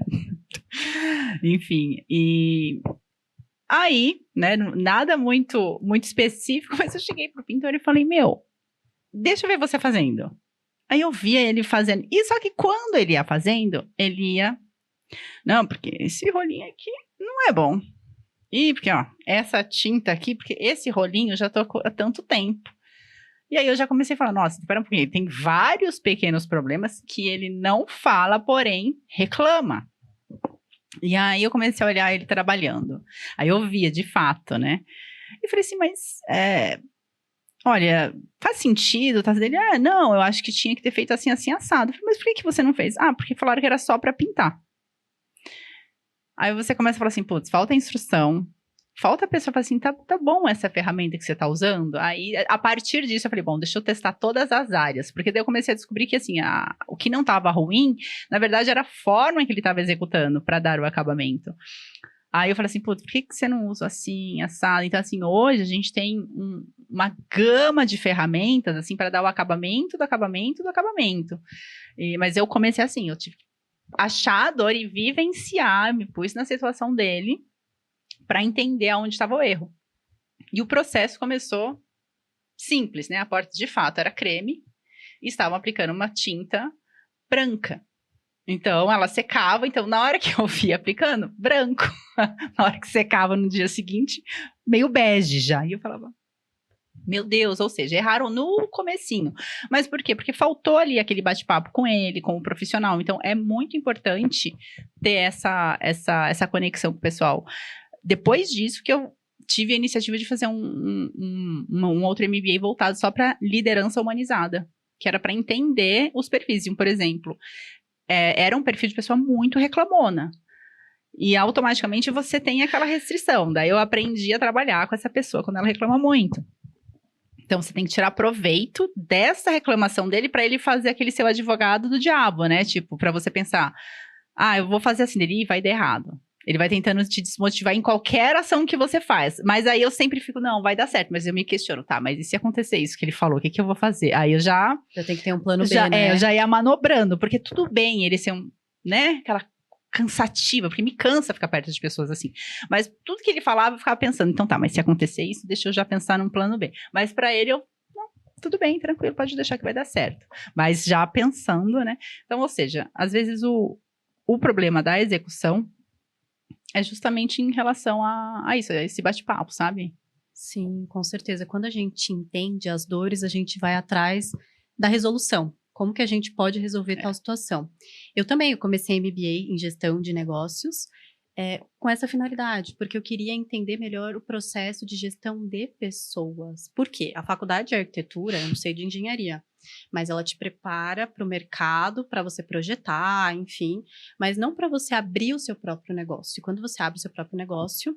Enfim, aí, né, nada muito, muito específico, mas eu cheguei pro pintor e falei, deixa eu ver você fazendo. Aí eu via ele fazendo. E só que quando ele ia fazendo, não, porque esse rolinho aqui não é bom. E porque, essa tinta aqui, porque esse rolinho eu já tô há tanto tempo. E aí eu já comecei a falar, nossa, espera um pouquinho, tem vários pequenos problemas que ele não fala, porém reclama. E aí eu comecei a olhar ele trabalhando. Aí eu via, de fato, né? E falei assim, mas, olha, faz sentido? Tá dele? Não, eu acho que tinha que ter feito assim, assim, assado. Eu falei, mas por que você não fez? Porque falaram que era só pra pintar. Aí você começa a falar assim, putz, falta instrução. Falta a pessoa falar assim, tá bom essa ferramenta que você tá usando? Aí, a partir disso, eu falei, bom, deixa eu testar todas as áreas. Porque daí eu comecei a descobrir que, assim, o que não tava ruim, na verdade, era a forma que ele tava executando para dar o acabamento. Aí eu falei assim, putz, por que você não usa assim, assado? Então, assim, hoje a gente tem uma gama de ferramentas, assim, para dar o acabamento do acabamento do acabamento. Mas eu comecei assim, eu tive que achar a dor e vivenciar, me pus na situação dele para entender aonde estava o erro. E o processo começou simples, né? A porta, de fato, era creme e estavam aplicando uma tinta branca. Então, ela secava. Então, na hora que eu vi aplicando, branco. Na hora que secava no dia seguinte, meio bege já. E eu falava, meu Deus, ou seja, erraram no comecinho. Mas por quê? Porque faltou ali aquele bate-papo com ele, com o profissional. Então, é muito importante ter essa conexão com o pessoal. Depois disso que eu tive a iniciativa de fazer um outro MBA voltado só para liderança humanizada, que era para entender os perfis. Por exemplo, era um perfil de pessoa muito reclamona. E automaticamente você tem aquela restrição. Daí eu aprendi a trabalhar com essa pessoa quando ela reclama muito. Então você tem que tirar proveito dessa reclamação dele para ele fazer aquele seu advogado do diabo, né? Tipo, para você pensar, eu vou fazer assim dele e vai dar errado. Ele vai tentando te desmotivar em qualquer ação que você faz. Mas aí eu sempre fico, não, vai dar certo. Mas eu me questiono, tá, mas e se acontecer isso que ele falou, o que eu vou fazer? Aí eu já tem que ter um plano B, né? Eu já ia manobrando, porque tudo bem ele ser aquela cansativa, porque me cansa ficar perto de pessoas assim. Mas tudo que ele falava, eu ficava pensando, então tá, mas se acontecer isso, deixa eu já pensar num plano B. Mas pra ele, não, tudo bem, tranquilo, pode deixar que vai dar certo. Mas já pensando, né? Então, ou seja, às vezes o problema da execução é justamente em relação a isso, a esse bate-papo, sabe? Sim, com certeza. Quando a gente entende as dores, a gente vai atrás da resolução. Como que a gente pode resolver tal situação? Eu comecei MBA em gestão de negócios com essa finalidade, porque eu queria entender melhor o processo de gestão de pessoas. Por quê? A faculdade de arquitetura, eu não sei de engenharia, mas ela te prepara para o mercado, para você projetar, enfim, mas não para você abrir o seu próprio negócio. E quando você abre o seu próprio negócio,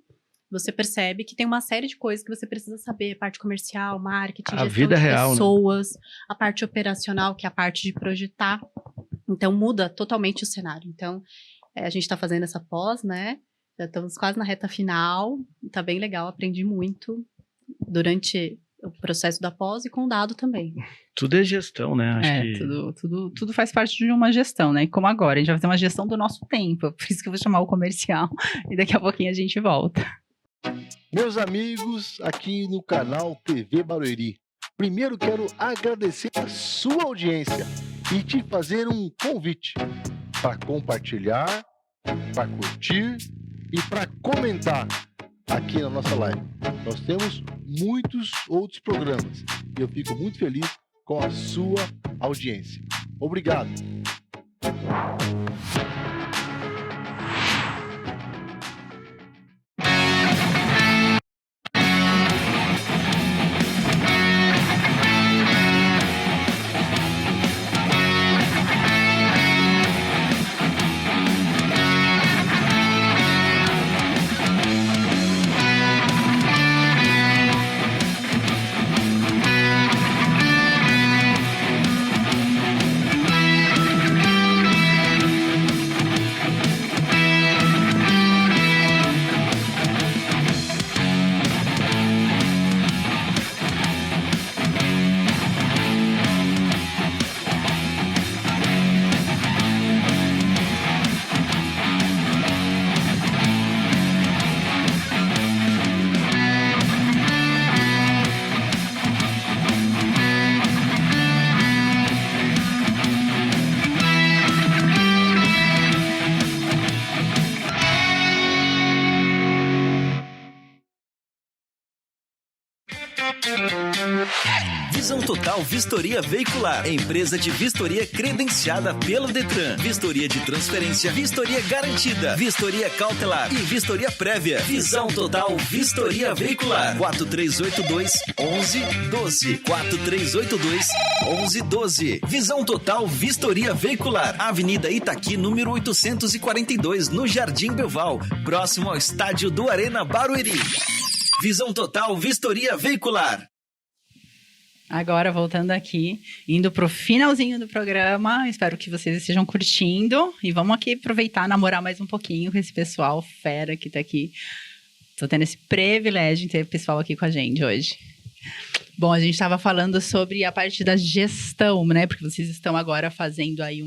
você percebe que tem uma série de coisas que você precisa saber, parte comercial, marketing, A gestão vida de real, pessoas, né? A parte operacional, que é a parte de projetar. Então, muda totalmente o cenário. Então, a gente está fazendo essa pós, né? Já estamos quase na reta final, tá bem legal, aprendi muito durante o processo da pós e com o Dado também. Tudo é gestão, né? Acho que... tudo faz parte de uma gestão, né? E como agora, a gente vai fazer uma gestão do nosso tempo, por isso que eu vou chamar o comercial e daqui a pouquinho a gente volta. Meus amigos, aqui no canal TV Barueri, primeiro quero agradecer a sua audiência e te fazer um convite para compartilhar, para curtir e para comentar aqui na nossa live. Nós temos muitos outros programas e eu fico muito feliz com a sua audiência. Obrigado. Visão Total Vistoria Veicular, empresa de vistoria credenciada pelo Detran. Vistoria de transferência, vistoria garantida, vistoria cautelar e vistoria prévia. Visão Total Vistoria Veicular. 4382-1112. 4382-1112. Visão Total Vistoria Veicular. Avenida Itaqui, número 842, no Jardim Belval, próximo ao estádio do Arena Barueri. Visão Total Vistoria Veicular. Agora, voltando aqui, indo pro finalzinho do programa, espero que vocês estejam curtindo e vamos aqui aproveitar, namorar mais um pouquinho com esse pessoal fera que tá aqui. Tô tendo esse privilégio de ter pessoal aqui com a gente hoje. Bom, a gente estava falando sobre a parte da gestão, né? Porque vocês estão agora fazendo aí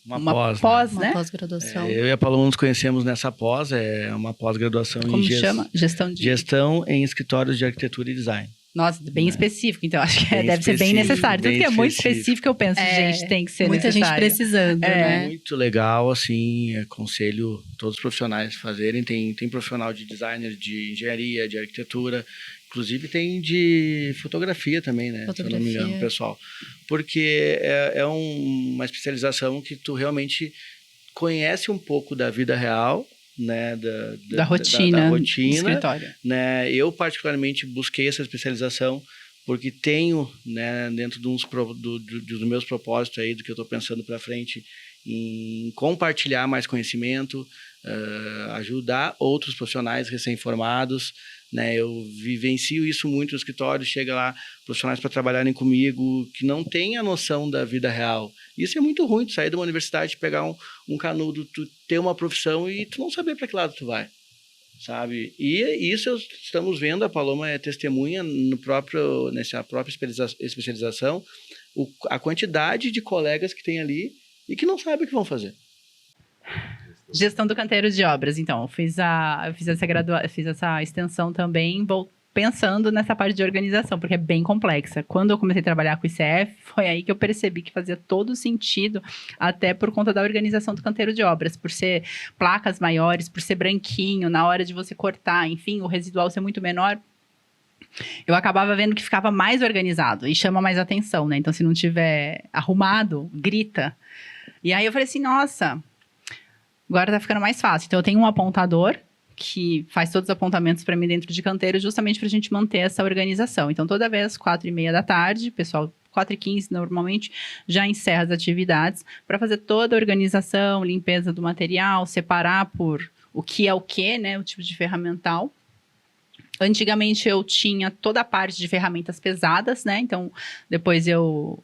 uma pós, né? Uma pós-graduação. Eu e a Paloma nos conhecemos nessa pós, é uma pós-graduação Como em chama? gestão em escritórios de arquitetura e design. Nossa, bem específico, então acho que Bem deve ser bem específico, necessário. Tudo bem que é muito específico. específico, eu penso, gente, tem que ser Muita gente necessário. precisando, né? Muito legal, assim, aconselho todos os profissionais a fazerem. Tem profissional de designer, de engenharia, de arquitetura, inclusive tem de fotografia também, né? Se eu não me engano, pessoal. Porque é uma especialização que tu realmente conhece um pouco da vida real, né? Da rotina do rotina, escritório. né? Eu, particularmente, busquei essa especialização porque tenho, né, dentro dos meus propósitos aí, do que eu estou pensando para frente, em compartilhar mais conhecimento, ajudar outros profissionais recém-formados, né? Eu vivencio isso muito no escritório, chega lá profissionais para trabalharem comigo que não têm a noção da vida real. Isso é muito ruim, tu sair de uma universidade, pegar um canudo, tu ter uma profissão e tu não saber para que lado tu vai, sabe? E isso estamos vendo, a Paloma é testemunha nessa própria especialização, a quantidade de colegas que tem ali e que não sabem o que vão fazer. Gestão do canteiro de obras, então. Eu fiz essa extensão também, pensando nessa parte de organização, porque é bem complexa. Quando eu comecei a trabalhar com o ICF, foi aí que eu percebi que fazia todo sentido, até por conta da organização do canteiro de obras, por ser placas maiores, por ser branquinho, na hora de você cortar, enfim, o residual ser muito menor. Eu acabava vendo que ficava mais organizado e chama mais atenção, né? Então, se não tiver arrumado, grita. E aí eu falei assim, nossa, agora tá ficando mais fácil. Então, eu tenho um apontador que faz todos os apontamentos para mim dentro de canteiro, justamente para a gente manter essa organização. Então, toda vez, 4h30 da tarde, pessoal, 4h15 normalmente, já encerra as atividades para fazer toda a organização, limpeza do material, separar por o que é o que, né? O tipo de ferramental. Antigamente eu tinha toda a parte de ferramentas pesadas, né? Então, depois eu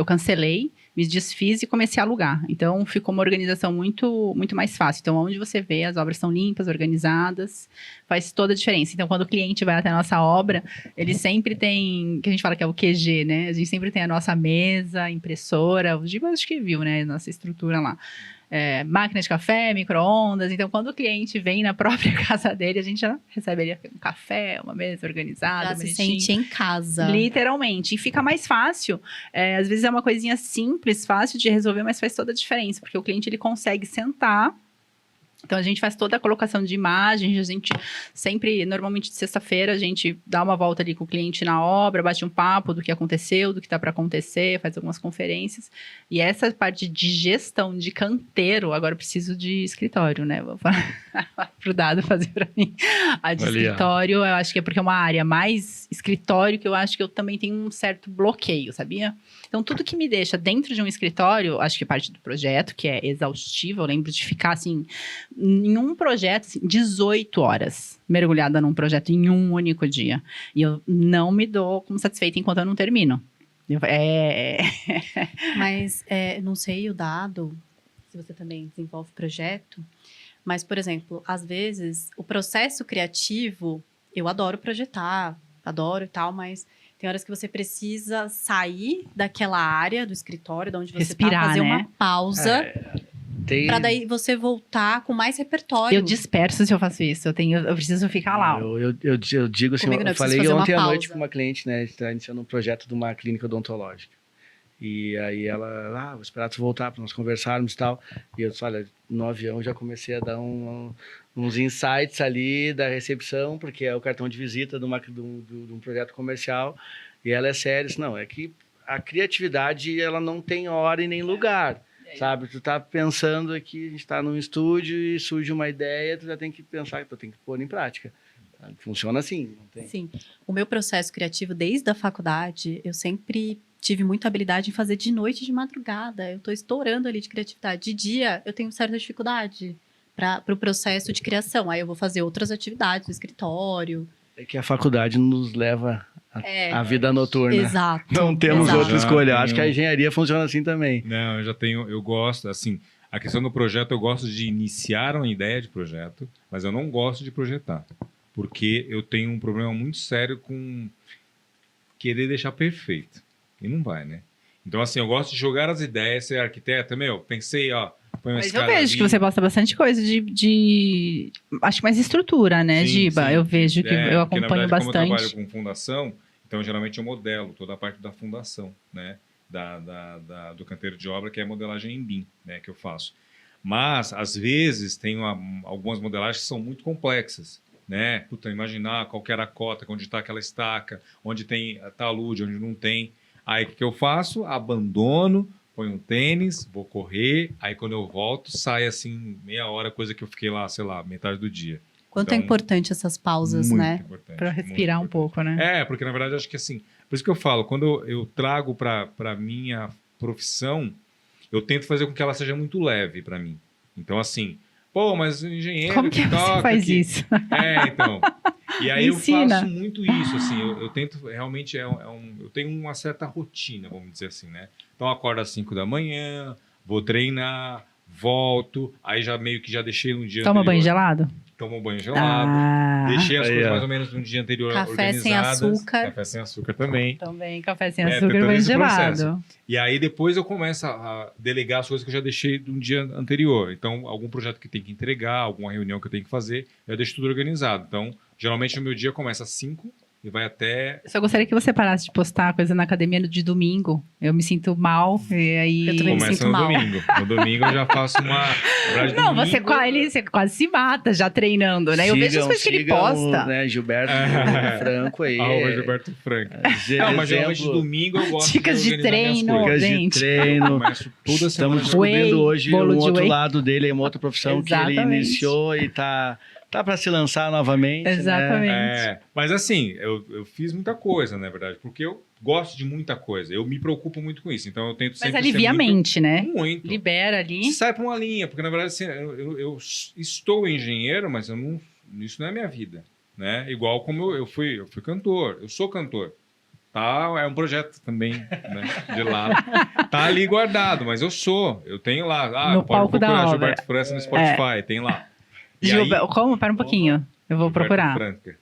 cancelei, me desfiz e comecei a alugar. Então, ficou uma organização muito, muito mais fácil. Então, onde você vê, as obras são limpas, organizadas, faz toda a diferença. Então, quando o cliente vai até a nossa obra, ele sempre tem, que a gente fala que é o QG, né? A gente sempre tem a nossa mesa, impressora, o Giba acho que viu, né? Nossa estrutura lá. Máquina de café, micro-ondas. Então, quando o cliente vem na própria casa dele, a gente já recebe ali um café, uma mesa organizada, Já se sente em casa. Literalmente. E fica mais fácil. Às vezes é uma coisinha simples, fácil de resolver, mas faz toda a diferença. Porque o cliente, ele consegue sentar. Então, a gente faz toda a colocação de imagens, a gente sempre, normalmente de sexta-feira, a gente dá uma volta ali com o cliente na obra, bate um papo do que aconteceu, do que está para acontecer, faz algumas conferências. E essa parte de gestão de canteiro, agora eu preciso de escritório, né? Vou falar pro Dado fazer para mim. A de escritório, eu acho que é porque é uma área mais escritório que eu acho que eu também tenho um certo bloqueio, sabia? Então, tudo que me deixa dentro de um escritório, acho que parte do projeto, que é exaustivo, eu lembro de ficar, assim, em um projeto, assim, 18 horas mergulhada num projeto em um único dia. E eu não me dou como satisfeita enquanto eu não termino. Mas, não sei o Dado, se você também desenvolve projeto, mas, por exemplo, às vezes, o processo criativo, eu adoro projetar, adoro e tal, mas tem horas que você precisa sair daquela área do escritório, de onde você respirar, tá, fazer né? uma pausa, para daí você voltar com mais repertório. Eu disperso se eu faço isso, eu preciso ficar lá. Eu digo assim, Comigo não, eu falei fazer uma ontem à pausa. noite com uma cliente, né? A gente está iniciando um projeto de uma clínica odontológica. E aí ela, vou esperar tu voltar para nós conversarmos e tal. E eu disse, olha, no avião já comecei a dar uns insights ali da recepção, porque é o cartão de visita de um projeto comercial. E ela é séria, disse, não, é que a criatividade, ela não tem hora e nem lugar, sabe? Tu tá pensando aqui, a gente tá num estúdio e surge uma ideia, tu já tem que pensar, tu tem que pôr em prática. Funciona assim, não tem? Sim. O meu processo criativo, desde a faculdade, eu sempre tive muita habilidade em fazer de noite e de madrugada. Eu tô estourando ali de criatividade. De dia, eu tenho certa dificuldade para o processo de criação. Aí eu vou fazer outras atividades no escritório. É que a faculdade nos leva a vida noturna. Exato. Não temos Exato. outra escolha. Já Acho que a tenho- engenharia funciona assim também. Não, eu gosto, assim, a questão do projeto, eu gosto de iniciar uma ideia de projeto, mas eu não gosto de projetar, porque eu tenho um problema muito sério com querer deixar perfeito, e não vai, né? Então, assim, eu gosto de jogar as ideias, ser arquiteto, pensei, ó, põe uma Mas eu escada vejo ali. que você posta bastante coisa de acho que mais estrutura, né, Sim, Giba? sim. Eu vejo que eu Porque, na acompanho verdade, como eu trabalho bastante. com fundação, então geralmente eu modelo toda a parte da fundação, né? Do canteiro de obra, que é a modelagem em BIM, né? Que eu faço. Mas, às vezes, tem algumas modelagens que são muito complexas, né? Puta, imaginar qual que era a cota, onde está aquela estaca, onde tem talude, onde não tem. Aí, o que eu faço? Abandono, ponho um tênis, vou correr, aí quando eu volto, sai assim, meia hora, coisa que eu fiquei lá, sei lá, metade do dia. Quanto é Então, importante essas pausas, muito né? importante, Pra muito respirar um importante. pouco, né? É, porque na verdade acho que assim, por isso que eu falo, quando eu trago para minha profissão, eu tento fazer com que ela seja muito leve para mim. Então assim, pô, mas o engenheiro Como que você toca faz aqui. isso? Então. E aí Ensina. eu faço muito isso, assim, eu tento realmente, eu tenho uma certa rotina, vamos dizer assim, né? Então eu acordo às 5 da manhã, vou treinar, volto, aí já meio que já deixei no dia Toma anterior. banho gelado? Tomo banho gelado. Ah, Deixei as Aí, coisas ó. mais ou menos no dia anterior Café sem organizadas. açúcar. Café sem açúcar também. também café sem É, açúcar tem e todo banho esse processo. gelado. E aí depois eu começo a delegar as coisas que eu já deixei do dia anterior. Então, algum projeto que tem que entregar, alguma reunião que eu tenho que fazer, eu deixo tudo organizado. Então, geralmente o meu dia começa às 5 e vai até... Eu só gostaria que você parasse de postar coisa na academia de domingo. Eu me sinto mal e aí... Eu também me Começa sinto no mal. domingo. No domingo eu já faço uma... na verdade, Não, domingo- você quase se mata já treinando, né? Eu vejo as coisas que ele sigam, posta. Né, Gilberto Franco aí. Arroba Gilberto Franco. Não, mas geralmente Exemplo, domingo eu gosto Dicas de organizar minhas treino, coisas. dicas de gente. treino. Começo toda semana. Estamos já- descobrindo Whey, hoje bolo um de outro whey. lado dele, uma outra profissão que ele Exatamente. iniciou e tá para se lançar novamente. Né? Exatamente. Mas assim, eu fiz muita coisa, na verdade, porque eu gosto de muita coisa. Eu me preocupo muito com isso. Então eu tento Mas sempre alivia a ser muito, mente, né? muito. Libera ali. Sai para uma linha, porque na verdade assim, eu estou engenheiro, mas isso não é minha vida, né? Igual como eu fui cantor, eu sou cantor. Tá, é um projeto também, né, de lado. Tá ali guardado, mas eu tenho lá. No Pode palco da procurar obra. Gilberto França no Spotify, tem lá. E aí, Como? Pera um pouquinho. Eu vou Gilberto procurar. Franca.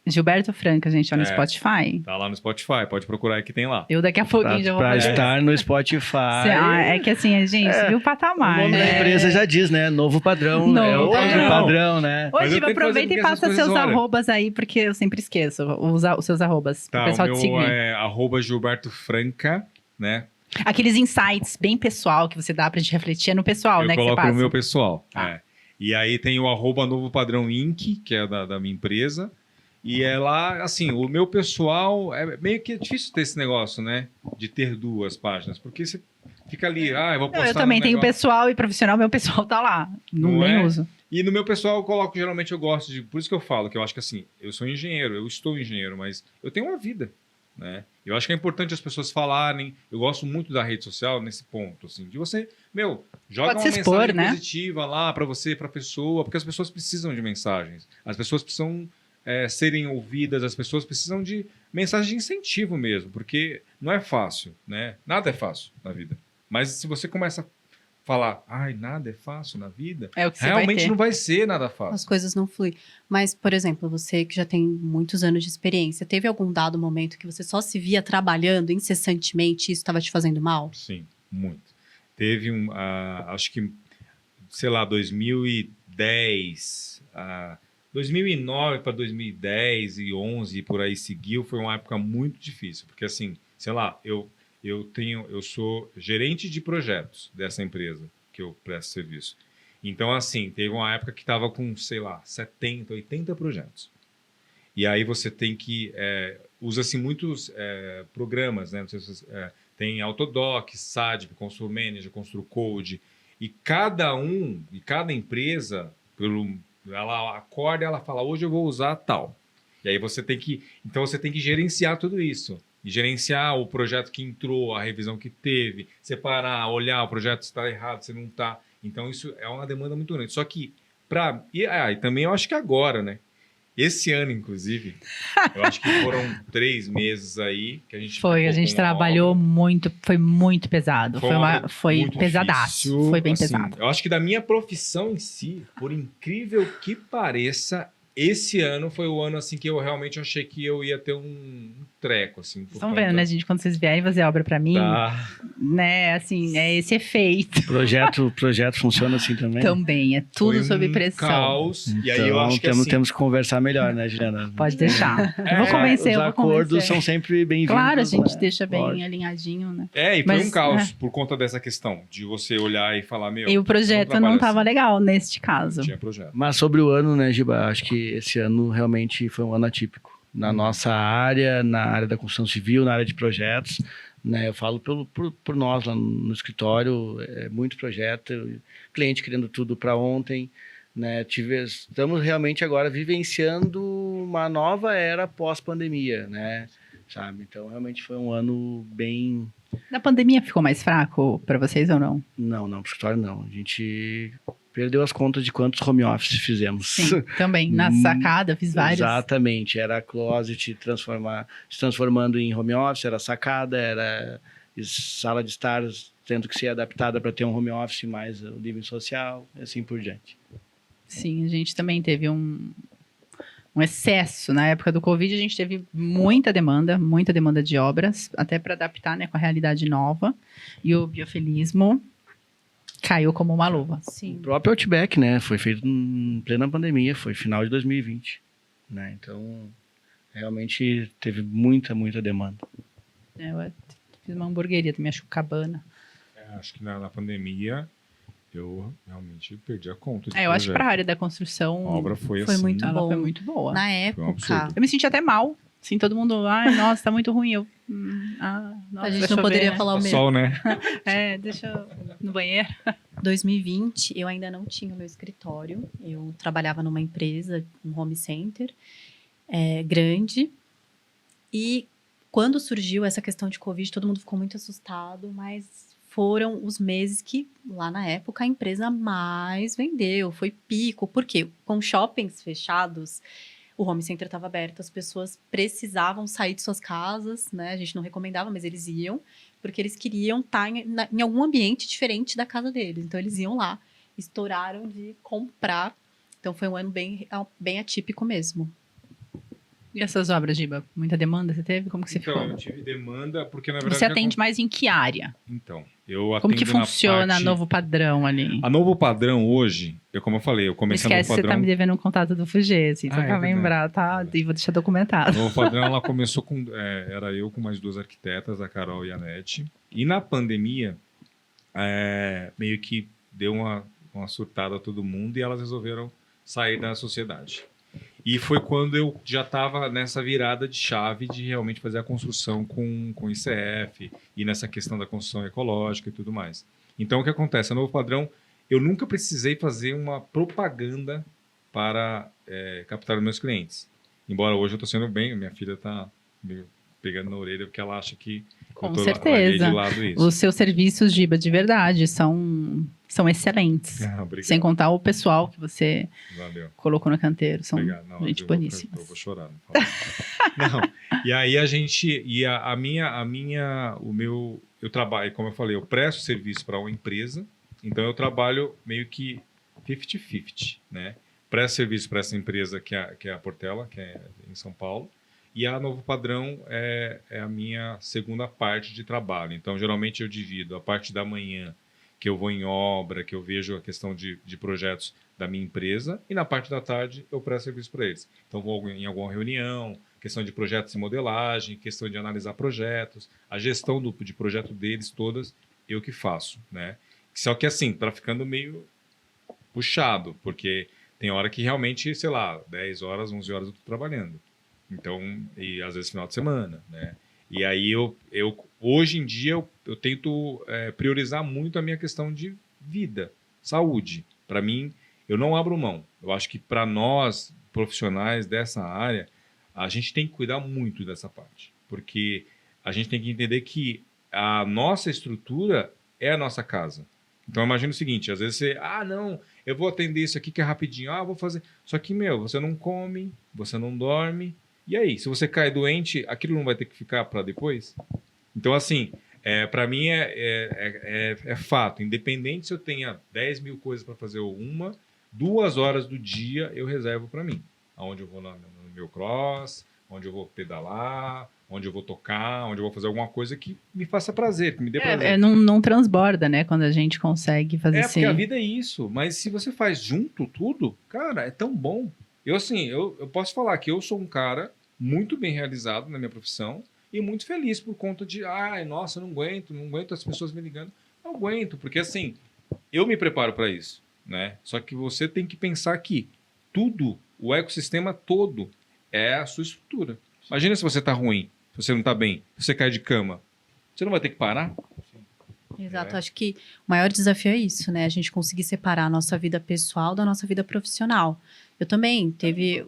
Gilberto Franca, gente, ó, no É. Spotify. Tá lá no Spotify, pode procurar aí que tem lá. Eu daqui a pouquinho já vou Para fazer. estar no Spotify. É que assim, gente, viu o O patamar, nome da né? empresa já diz, né? Novo padrão. Novo é outro padrão. padrão, né? Mas Ô, eu Giba, tento fazer aproveita com e que essas passa coisas, seus olha. arrobas aí, porque eu sempre esqueço. Os seus arrobas, Tá, pro pessoal o te meu seguir. é arroba Gilberto Franca, né? Aqueles insights bem pessoal que você dá pra gente refletir é no pessoal, Eu né? Que você coloco passa. no meu pessoal. Tá. É. E aí tem o arroba Novo Padrão Inc., que é da minha empresa. E é lá, assim, o meu pessoal, é meio que difícil ter esse negócio, né? De ter duas páginas, porque você fica ali, eu vou postar Eu também no tenho negócio. pessoal e profissional, meu pessoal tá lá. Não Não nem é? uso. E no meu pessoal eu coloco, geralmente eu gosto de, por isso que eu falo, que eu acho que assim, eu sou engenheiro, eu estou engenheiro, mas eu tenho uma vida, né? Eu acho que é importante as pessoas falarem, eu gosto muito da rede social nesse ponto, assim, de você, joga Pode uma se expor, mensagem né? positiva lá pra você, pra pessoa, porque as pessoas precisam de mensagens, as pessoas precisam serem ouvidas, as pessoas precisam de mensagem de incentivo mesmo, porque não é fácil, né? Nada é fácil na vida, mas se você começa a falar, nada é fácil na vida, É o que você vai realmente ter. não vai ser nada fácil. As coisas não fluem. Mas, por exemplo, você que já tem muitos anos de experiência, teve algum dado momento que você só se via trabalhando incessantemente e isso estava te fazendo mal? Sim, muito. Teve acho que, sei lá, 2010, 2009 para 2010 e 11 e por aí seguiu, foi uma época muito difícil, porque assim, sei lá, eu sou gerente de projetos dessa empresa que eu presto serviço. Então, assim, teve uma época que estava com, sei lá, 70, 80 projetos. E aí você tem que... usa-se muitos programas, né? Não sei se tem Autodoc, SADP, Constru Manager, Constru Code. E cada empresa, ela acorda e ela fala, hoje eu vou usar tal. E aí você tem que gerenciar tudo isso. E gerenciar o projeto que entrou, a revisão que teve, separar, olhar o projeto se está errado, se não está. Então, isso é uma demanda muito grande. Só que, e também eu acho que agora, né? Esse ano, inclusive, eu acho que foram 3 meses aí que a gente Foi, a ficou gente com uma trabalhou obra. muito, foi muito pesado. Foi uma obra Foi muito pesadaço, difícil, foi bem assim, pesado. Eu acho que da minha profissão em si, por incrível que pareça, esse ano foi o ano assim que eu realmente achei que eu ia ter um treco, assim. Por Estão conta vendo, né, gente? Quando vocês vierem fazer obra pra mim, da- né, assim, é esse efeito. Projeto funciona assim também? Também, é tudo foi sob um pressão. caos. E aí eu Então, acho que assim, temos que conversar melhor, né, Juliana? Pode deixar. Eu vou É, convencer, Os eu vou acordos convencer. são sempre bem-vindos. Claro, a gente né? deixa bem Lógico. alinhadinho, né? e foi Mas, um caos por conta dessa questão de você olhar e falar, meu, E o projeto vamos não trabalhar tava assim. legal neste caso. Não tinha projeto. Mas sobre o ano, né, Giba? Acho que esse ano realmente foi um ano atípico. Na nossa área, na área da construção civil, na área de projetos, né? Eu falo por nós lá no escritório, é muito projeto, cliente querendo tudo para ontem, né? Estamos realmente agora vivenciando uma nova era pós-pandemia, né? Sabe? Então, realmente foi um ano bem... Na pandemia ficou mais fraco pra vocês ou não? Não, pro escritório não. A gente perdeu as contas de quantos home office fizemos. Sim, também. Na sacada, fiz vários. Exatamente. Era closet se transformando em home office, era sacada, era sala de estar tendo que ser adaptada para ter um home office mais o living social, e assim por diante. Sim, a gente também teve um excesso. Na época do Covid, a gente teve muita demanda de obras, até para adaptar, né, com a realidade nova. E o biofilismo caiu como uma luva. O Sim. próprio Outback, né, foi feito em plena pandemia, foi final de 2020, né? Então, realmente teve muita demanda. Eu fiz uma hamburgueria também, acho que Cabana. Acho que na pandemia eu realmente perdi a conta. de Eu acho que projeto. para a área da construção, A obra foi Foi assim. muito ela bom. foi muito boa. Na Foi um época, absurdo. Eu me senti até mal. Assim, todo mundo, ai, nossa, tá muito ruim. Eu, nossa, a gente vai não chover, poderia né? falar o mesmo. Sol, né? Deixa eu no banheiro. 2020, eu ainda não tinha o meu escritório. Eu trabalhava numa empresa, um home center, grande. E quando surgiu essa questão de Covid, todo mundo ficou muito assustado, mas foram os meses que, lá na época, a empresa mais vendeu. Foi pico. Por quê? Com shoppings fechados, o home center estava aberto, as pessoas precisavam sair de suas casas, né? A gente não recomendava, mas eles iam, porque eles queriam estar em algum ambiente diferente da casa deles. Então, eles iam lá, estouraram de comprar. Então, foi um ano bem atípico mesmo. E essas obras, Giba? Muita demanda você teve? Como que você Então, ficou? eu tive demanda, porque na verdade... Você atende mais em que área? Então, eu atendo Como que na funciona parte... Novo Padrão ali? A Novo Padrão hoje, como eu falei, eu Não comecei a esquece, Novo você tá Padrão... me devendo um contato do Fugese, só Ah, é pra verdade. lembrar, tá? E vou deixar A documentado. Novo Padrão, ela começou com... era eu com mais 2 arquitetas, a Carol e a Nete. E na pandemia, meio que deu uma surtada a todo mundo e elas resolveram sair da sociedade. E foi quando eu já estava nessa virada de chave de realmente fazer a construção com ICF e nessa questão da construção ecológica e tudo mais. Então, o que acontece? A Novo Padrão, eu nunca precisei fazer uma propaganda para captar os meus clientes. Embora hoje eu estou sendo bem, minha filha está pegando na orelha porque ela acha que Com eu tô certeza. de lado isso. Os seus serviços, Giba, de verdade, são excelentes. Ah, obrigado. Sem contar o pessoal que você Valeu. colocou no canteiro. São Obrigado. Não, gente eu vou boníssimas. chorar. Não, fala. Não. E aí a gente, eu trabalho, como eu falei, eu presto serviço para uma empresa, então eu trabalho meio que 50-50, né? Presto serviço para essa empresa que é a Portela, que é em São Paulo, e a Novo Padrão é a minha segunda parte de trabalho. Então, geralmente eu divido a parte da manhã, que eu vou em obra, que eu vejo a questão de projetos da minha empresa, e na parte da tarde eu presto serviço para eles. Então, vou em alguma reunião, questão de projetos e modelagem, questão de analisar projetos, a gestão de projeto deles todas, eu que faço, né? Só que assim, tá ficando meio puxado, porque tem hora que realmente, sei lá, 10 horas, 11 horas eu tô trabalhando. Então, e às vezes final de semana, né? E aí eu hoje em dia eu tento priorizar muito a minha questão de vida, saúde. Para mim, eu não abro mão. Eu acho que para nós profissionais dessa área, a gente tem que cuidar muito dessa parte, porque a gente tem que entender que a nossa estrutura é a nossa casa. Então imagina o seguinte, às vezes você, não, eu vou atender isso aqui que é rapidinho. Ah, vou fazer. Só que, você não come, você não dorme. E aí, se você cai doente, aquilo não vai ter que ficar para depois? Então, assim, para mim é fato. Independente se eu tenha 10 mil coisas para fazer ou 2 horas do dia eu reservo para mim. Onde eu vou no meu cross, onde eu vou pedalar, onde eu vou tocar, onde eu vou fazer alguma coisa que me faça prazer, que me dê prazer. Não transborda, né? Quando a gente consegue fazer porque a vida é isso. Mas se você faz junto tudo, cara, é tão bom. Eu posso falar que eu sou um cara muito bem realizado na minha profissão e muito feliz por conta de, nossa, eu não aguento as pessoas me ligando. Não aguento, porque assim, eu me preparo para isso, né? Só que você tem que pensar que tudo, o ecossistema todo é a sua estrutura. Imagina se você tá ruim, se você não tá bem, se você cai de cama, você não vai ter que parar? Exato, acho que o maior desafio é isso, né? A gente conseguir separar a nossa vida pessoal da nossa vida profissional. Eu também teve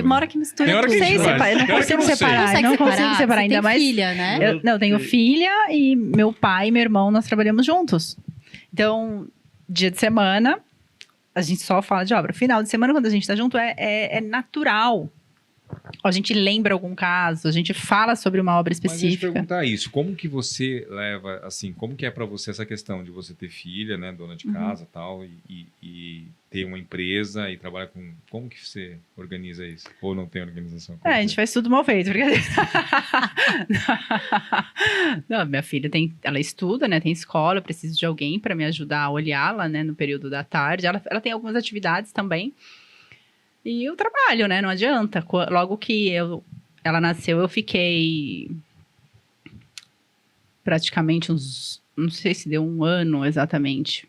uma hora que mistura tudo. Eu não consigo separar. Não consigo separar, ainda mais. Filha, né? Eu tenho filha e meu pai e meu irmão, nós trabalhamos juntos. Então, dia de semana, a gente só fala de obra. Final de semana, quando a gente tá junto, é natural. A gente lembra algum caso, a gente fala sobre uma obra específica. Mas deixa eu perguntar isso, como que você leva, assim, como que é pra você essa questão de você ter filha, né, dona de casa e tal, e ter uma empresa e trabalhar com... Como que você organiza isso? Ou não tem organização? A gente faz tudo mal feito. Não, minha filha ela estuda, né, tem escola, eu preciso de alguém para me ajudar a olhá-la, né, no período da tarde. Ela tem algumas atividades também. E eu trabalho, né? Não adianta. Logo que ela nasceu, eu fiquei praticamente não sei se deu 1 ano exatamente,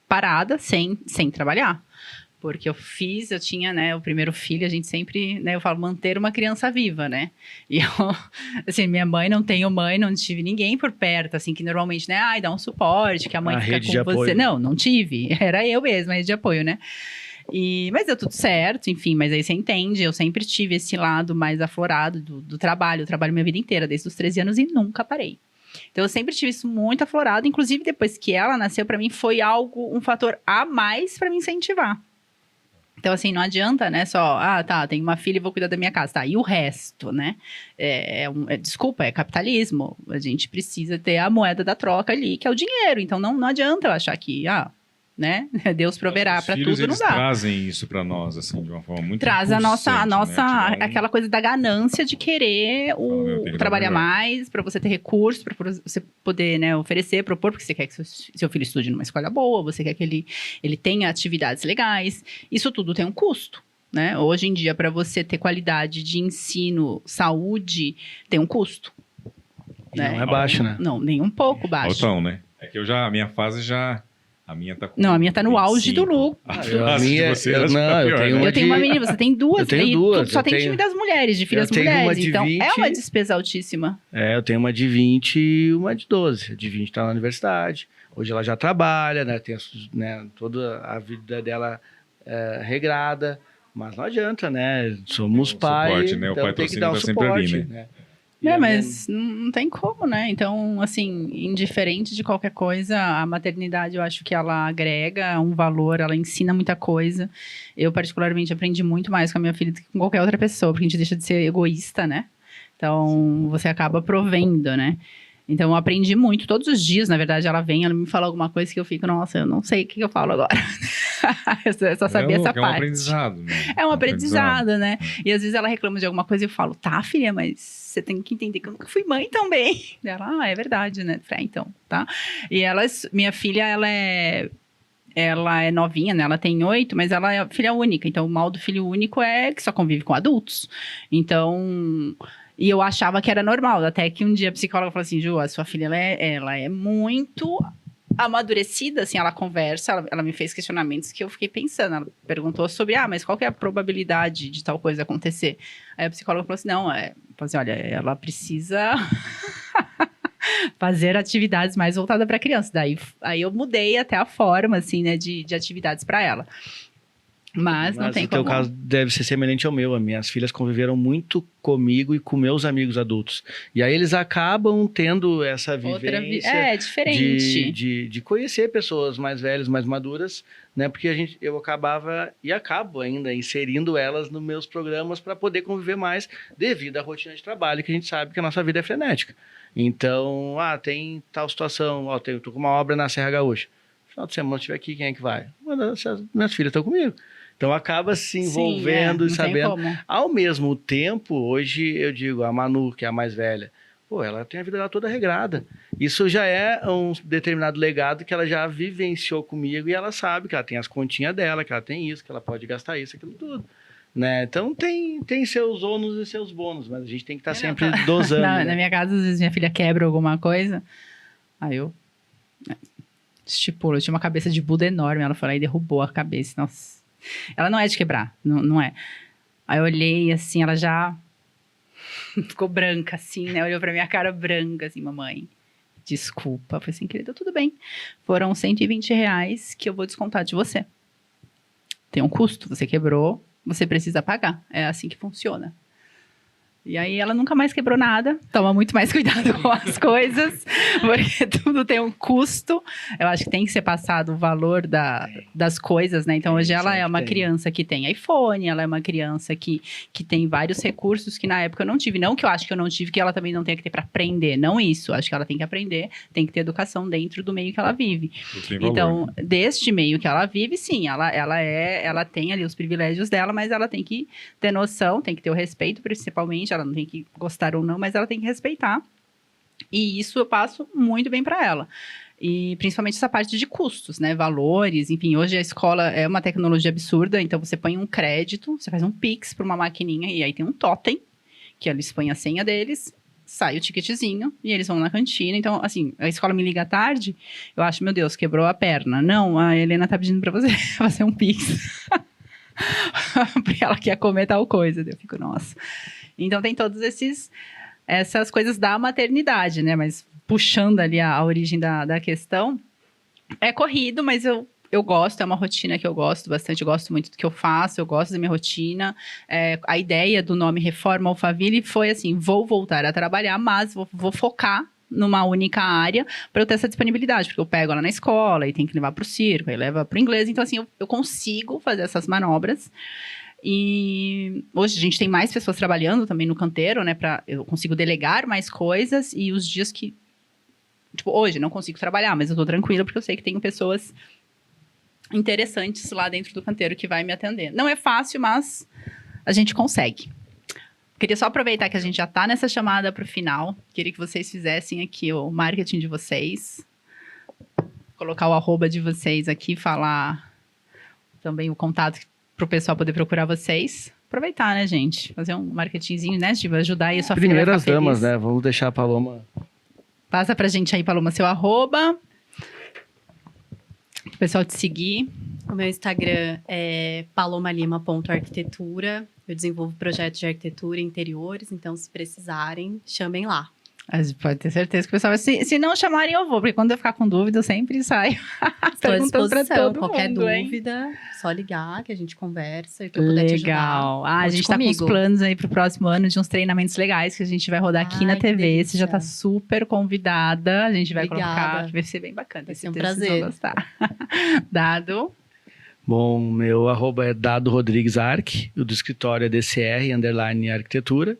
parada, sem trabalhar. Porque eu tinha, né, o primeiro filho, a gente sempre, né, eu falo, manter uma criança viva, né? E eu, assim, minha mãe, não tive ninguém por perto, assim, que normalmente, né, dá um suporte, que a mãe fica com você. Apoio. Não tive. Era eu mesma, a rede de apoio, né? Mas deu tudo certo, enfim, mas aí você entende, eu sempre tive esse lado mais aflorado do trabalho, eu trabalho minha vida inteira, desde os 13 anos e nunca parei. Então eu sempre tive isso muito aflorado, inclusive depois que ela nasceu, pra mim foi um fator a mais pra me incentivar. Então, assim, não adianta, né, só, tenho uma filha e vou cuidar da minha casa, e o resto, né, desculpa, é capitalismo, a gente precisa ter a moeda da troca ali, que é o dinheiro, então não adianta eu achar que, né? Deus proverá para tudo, não dá. Trazem isso para nós, assim, de uma forma muito Traz a nossa né? aquela coisa da ganância de querer trabalhar mais, para você ter recursos, para você poder, né, oferecer, propor, porque você quer que seu filho estude numa escola boa, você quer que ele tenha atividades legais. Isso tudo tem um custo, né? Hoje em dia, para você ter qualidade de ensino, saúde, tem um custo. Né? Não é baixo, né? Não, nem um pouco baixo. Então, né? É que a minha fase já... A minha tá com... Não, a minha tá no auge do lucro. Eu tenho uma menina, você tem duas. Eu tenho duas. Só tem time das mulheres, de filhas mulheres. Então, 20, é uma despesa altíssima. Eu tenho uma de 20 e uma de 12. A de 20 tá na universidade. Hoje ela já trabalha, né? Tem toda a vida dela regrada. Mas não adianta, né? Somos pais, suporte, né? Então o pai tem que dar um tá suporte, sempre ali, né? Mas não tem como, né? Então, assim, indiferente de qualquer coisa, a maternidade, eu acho que ela agrega um valor, ela ensina muita coisa. Eu, particularmente, aprendi muito mais com a minha filha do que com qualquer outra pessoa, porque a gente deixa de ser egoísta, né? Então, você acaba provendo, né? Então, eu aprendi muito todos os dias, na verdade, ela me fala alguma coisa que eu fico, nossa, eu não sei o que eu falo agora. Eu só sabia essa parte. É um aprendizado, né? É um aprendizado, né? E às vezes ela reclama de alguma coisa e eu falo, tá, filha, mas você tem que entender que eu nunca fui mãe também. Ela, é verdade, né? Então, tá? E minha filha, ela é novinha, né? Ela tem 8, mas ela é filha única. Então, o mal do filho único é que só convive com adultos. Então... E eu achava que era normal, até que um dia a psicóloga falou assim, Ju, a sua filha, ela é muito amadurecida, assim, ela conversa, ela me fez questionamentos que eu fiquei pensando, ela perguntou sobre, mas qual que é a probabilidade de tal coisa acontecer? Aí a psicóloga falou assim, olha, ela precisa fazer atividades mais voltadas para criança, aí eu mudei até a forma, assim, né, de atividades para ela. Mas não tem o teu como. caso deve ser semelhante ao meu. As minhas filhas conviveram muito comigo e com meus amigos adultos. E aí eles acabam tendo essa vivência É diferente. de conhecer pessoas mais velhas, mais maduras, né? Porque eu acabava e acabo ainda inserindo elas nos meus programas para poder conviver mais devido à rotina de trabalho, que a gente sabe que a nossa vida é frenética. Então, tem tal situação, eu tô com uma obra na Serra Gaúcha. Final de semana, se estiver aqui, quem é que vai? Minhas filhas estão comigo. Então, acaba se envolvendo e sabendo. Ao mesmo tempo, hoje, eu digo, a Manu, que é a mais velha, ela tem a vida dela toda regrada. Isso já é um determinado legado que ela já vivenciou comigo e ela sabe que ela tem as continhas dela, que ela tem isso, que ela pode gastar isso, aquilo tudo. Né? Então, tem seus ônus e seus bônus, mas a gente tem que estar sempre dosando. Na minha casa, às vezes, minha filha quebra alguma coisa, aí eu estipulo. Eu tinha uma cabeça de Buda enorme, ela foi lá e derrubou a cabeça. Nossa. Ela não é de quebrar, não é. Aí eu olhei, assim, ela já ficou branca, assim, né? Olhou pra minha cara branca, assim, mamãe, desculpa. Eu falei assim, querida, tudo bem. Foram R$120 que eu vou descontar de você. Tem um custo, você quebrou, você precisa pagar. É assim que funciona. E aí ela nunca mais quebrou nada, toma muito mais cuidado com as coisas, porque tudo tem um custo. Eu acho que tem que ser passado o valor das coisas, né? Então hoje ela é uma criança que tem iPhone, ela é uma criança que tem vários recursos que na época eu não tive. Não que eu acho que eu não tive, que ela também não tem que ter para aprender, não isso. Acho que ela tem que aprender, tem que ter educação dentro do meio que ela vive. Então, deste meio que ela vive, sim, ela tem ali os privilégios dela, mas ela tem que ter noção, tem que ter o respeito, principalmente. Ela não tem que gostar ou não, mas ela tem que respeitar. E isso eu passo muito bem para ela. E principalmente essa parte de custos, né? Valores, enfim. Hoje a escola é uma tecnologia absurda, então você põe um crédito, você faz um Pix para uma maquininha e aí tem um totem, que eles põem a senha deles, sai o ticketzinho e eles vão na cantina. Então, assim, a escola me liga à tarde, eu acho, meu Deus, quebrou a perna. Não, a Helena tá pedindo para você fazer um Pix. Porque ela quer comer tal coisa. Eu fico, nossa... Então, tem todos essas coisas da maternidade, né? Mas puxando ali a origem da questão, é corrido, mas eu gosto, é uma rotina que eu gosto bastante, eu gosto muito do que eu faço, eu gosto da minha rotina. A ideia do nome Reforma Alphaville foi assim, vou voltar a trabalhar, mas vou focar numa única área para eu ter essa disponibilidade, porque eu pego ela na escola e tem que levar para o circo, aí leva para o inglês, então assim, eu consigo fazer essas manobras. E hoje a gente tem mais pessoas trabalhando também no canteiro, né? Eu consigo delegar mais coisas e os dias que... Tipo, hoje não consigo trabalhar, mas eu tô tranquila porque eu sei que tenho pessoas interessantes lá dentro do canteiro que vai me atender. Não é fácil, mas a gente consegue. Queria só aproveitar que a gente já tá nessa chamada pro final. Queria que vocês fizessem aqui o marketing de vocês. Colocar o @ de vocês aqui, falar também o contato para o pessoal poder procurar vocês. Aproveitar, né, gente? Fazer um marketingzinho, né, Steve? Ajudar aí a sua filha a ficar Primeiras damas, feliz. né? Vamos deixar a Paloma... Passa pra gente aí, Paloma, seu @. O pessoal te seguir. O meu Instagram é palomalima.arquitetura. Eu desenvolvo projetos de arquitetura e interiores, então se precisarem, chamem lá. Mas pode ter certeza que o pessoal... Se não chamarem, eu vou, porque quando eu ficar com dúvida, eu sempre saio Estou à perguntando pra disposição. todo Qualquer mundo, hein? dúvida, só ligar que a gente conversa e que eu puder te ajudar. Legal. A Conte gente tá com comigo. uns planos aí pro próximo ano de uns treinamentos legais que a gente vai rodar aqui na Ai, que TV. Você já delícia. tá super convidada. A gente vai Obrigada. colocar, vai ser bem bacana. Vai Tenho ser um certeza que vocês vão gostar. Dado. Bom, meu @ é Dado Rodrigues Arc, o do escritório é DCR_arquitetura.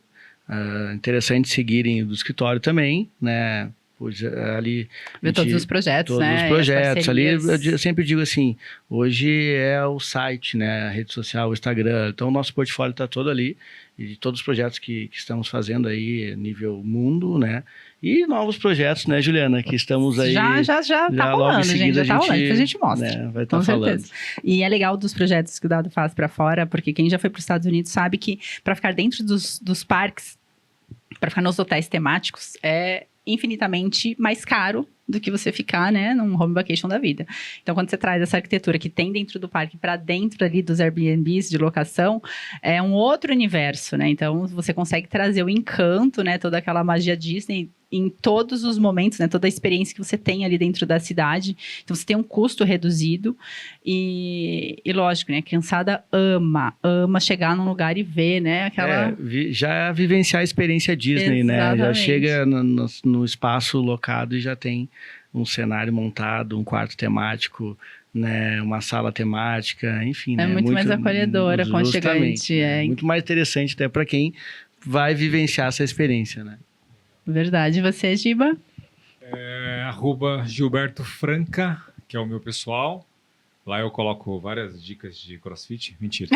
Interessante seguirem o do escritório também, né? Pois, ali Ver todos os projetos, todos né? os projetos ali, Parcerias. eu sempre digo assim, hoje é o site, né? A rede social, o Instagram, então o nosso portfólio está todo ali, e todos os projetos que estamos fazendo aí, nível mundo, né? E novos projetos, né, Juliana, que estamos aí... Já tá logo em rolando, gente. seguida Já tá rolando, depois a gente mostra. né, vai estar Com falando. certeza. E é legal dos projetos que o Dado faz para fora, porque quem já foi para os Estados Unidos sabe que para ficar dentro dos parques, para ficar nos hotéis temáticos, é infinitamente mais caro do que você ficar, né, num home vacation da vida. Então, quando você traz essa arquitetura que tem dentro do parque para dentro ali dos Airbnbs de locação, é um outro universo, né? Então, você consegue trazer o encanto, né, toda aquela magia Disney em todos os momentos, né? Toda a experiência que você tem ali dentro da cidade. Então, você tem um custo reduzido e lógico, né? A criançada ama chegar num lugar e ver, né? Aquela... já vivenciar a experiência Disney, né? Já Exatamente. chega no espaço locado e já tem um cenário montado, um quarto temático, né? Uma sala temática, enfim. É né? muito mais acolhedora, aconchegante. É Muito mais interessante até para quem vai vivenciar essa experiência, né? verdade. E você, Giba? @Gilberto Franca, que é o meu pessoal. Lá eu coloco várias dicas de CrossFit. Mentira.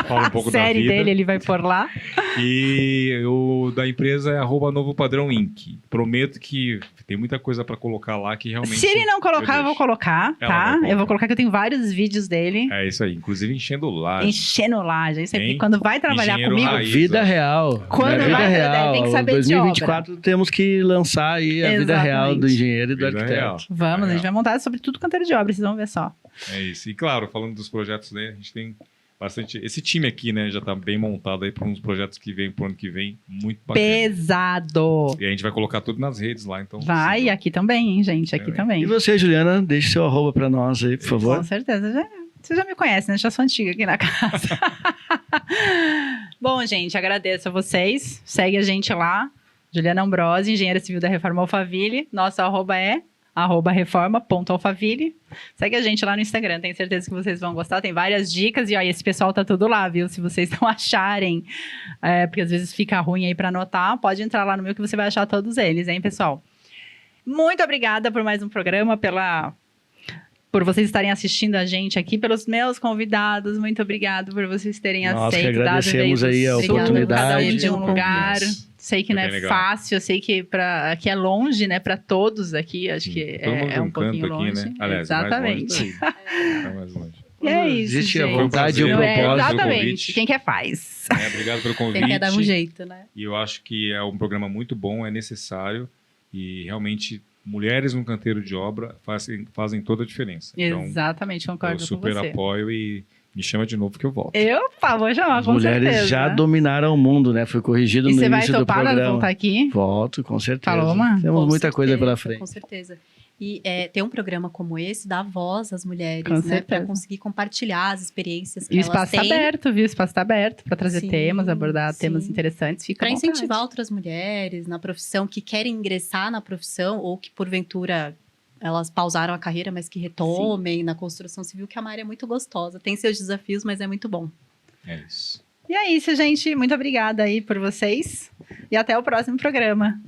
Falo um pouco da Série vida. dele, ele vai pôr lá. E o da empresa é @Novo Padrão Inc. Prometo que tem muita coisa para colocar lá que realmente... Se ele não colocar, eu vou deixo. colocar, Ela tá? vai colocar. Eu vou colocar que eu tenho vários vídeos dele. É isso aí. Inclusive enchendo laje. Enchendo laje. Isso aí, Hein? porque quando vai trabalhar Engenheiro comigo... raiz. Vida real. Quando vida vai- real. tem que saber de 2024 temos que lançar aí a vida real do Exatamente. engenheiro e do Vida arquiteto. real. Vamos, a gente vai montar sobre tudo quanto era de obra, vocês vão ver só. É isso. E claro, falando dos projetos, né? A gente tem bastante... Esse time aqui, né? Já tá bem montado aí para uns projetos que vem pro ano que vem. Muito bacana. Pesado. E a gente vai colocar tudo nas redes lá, então... Vai, sigam. aqui também, hein, gente? Aqui É, também. E você, Juliana, deixe seu arroba pra nós aí, por favor. Com certeza. Você já me conhece, né? Já sou antiga aqui na casa. Bom, gente, agradeço a vocês. Segue a gente lá. Juliana Ambrosi, engenheira civil da Reforma Alphaville. Nosso arroba é @reforma.alphaville. Segue a gente lá no Instagram, tenho certeza que vocês vão gostar. Tem várias dicas e ó, esse pessoal tá tudo lá, viu? Se vocês não acharem, porque às vezes fica ruim aí pra anotar, pode entrar lá no meu que você vai achar todos eles, hein, pessoal? Muito obrigada por mais um programa, por vocês estarem assistindo a gente aqui, pelos meus convidados. Muito obrigado por vocês terem Nós que aceito. agradecemos aí a oportunidade. Cada um de um Obrigada. lugar. Sei que Foi não é bem legal. fácil, eu sei que aqui é longe, né? Para todos aqui, acho que Todo mundo é tem um pouquinho canto aqui, longe. né? Aliás, Exatamente. mais longe daí. Tá mais longe. E é isso, Existe a gente. vontade e o Foi um prazer. propósito. Exatamente. convite. Quem quer faz. Obrigado pelo convite. Quem quer dar um jeito, né? E eu acho que é um programa muito bom, é necessário e realmente mulheres no canteiro de obra fazem toda a diferença. Então, Exatamente, concordo eu com super você. apoio e me chama de novo que eu volto. Vou chamar, As com mulheres certeza. já dominaram o mundo, né? Foi corrigido E no você vai início do topar, programa. voltar aqui? Volto, com certeza. Paloma? Temos Com muita coisa certeza, pela frente. Com certeza. E ter um programa como esse dá voz às mulheres, Com né? certeza. Para conseguir compartilhar as experiências que E o elas espaço está têm. aberto, viu? O espaço está aberto para trazer Sim, temas, abordar temas sim. interessantes. Fica Para à vontade. incentivar outras mulheres na profissão que querem ingressar na profissão ou que porventura elas pausaram a carreira, mas que retomem na construção civil, que é uma área muito gostosa. Tem seus desafios, mas é muito bom. É isso. E é isso, gente. Muito obrigada aí por vocês. E até o próximo programa.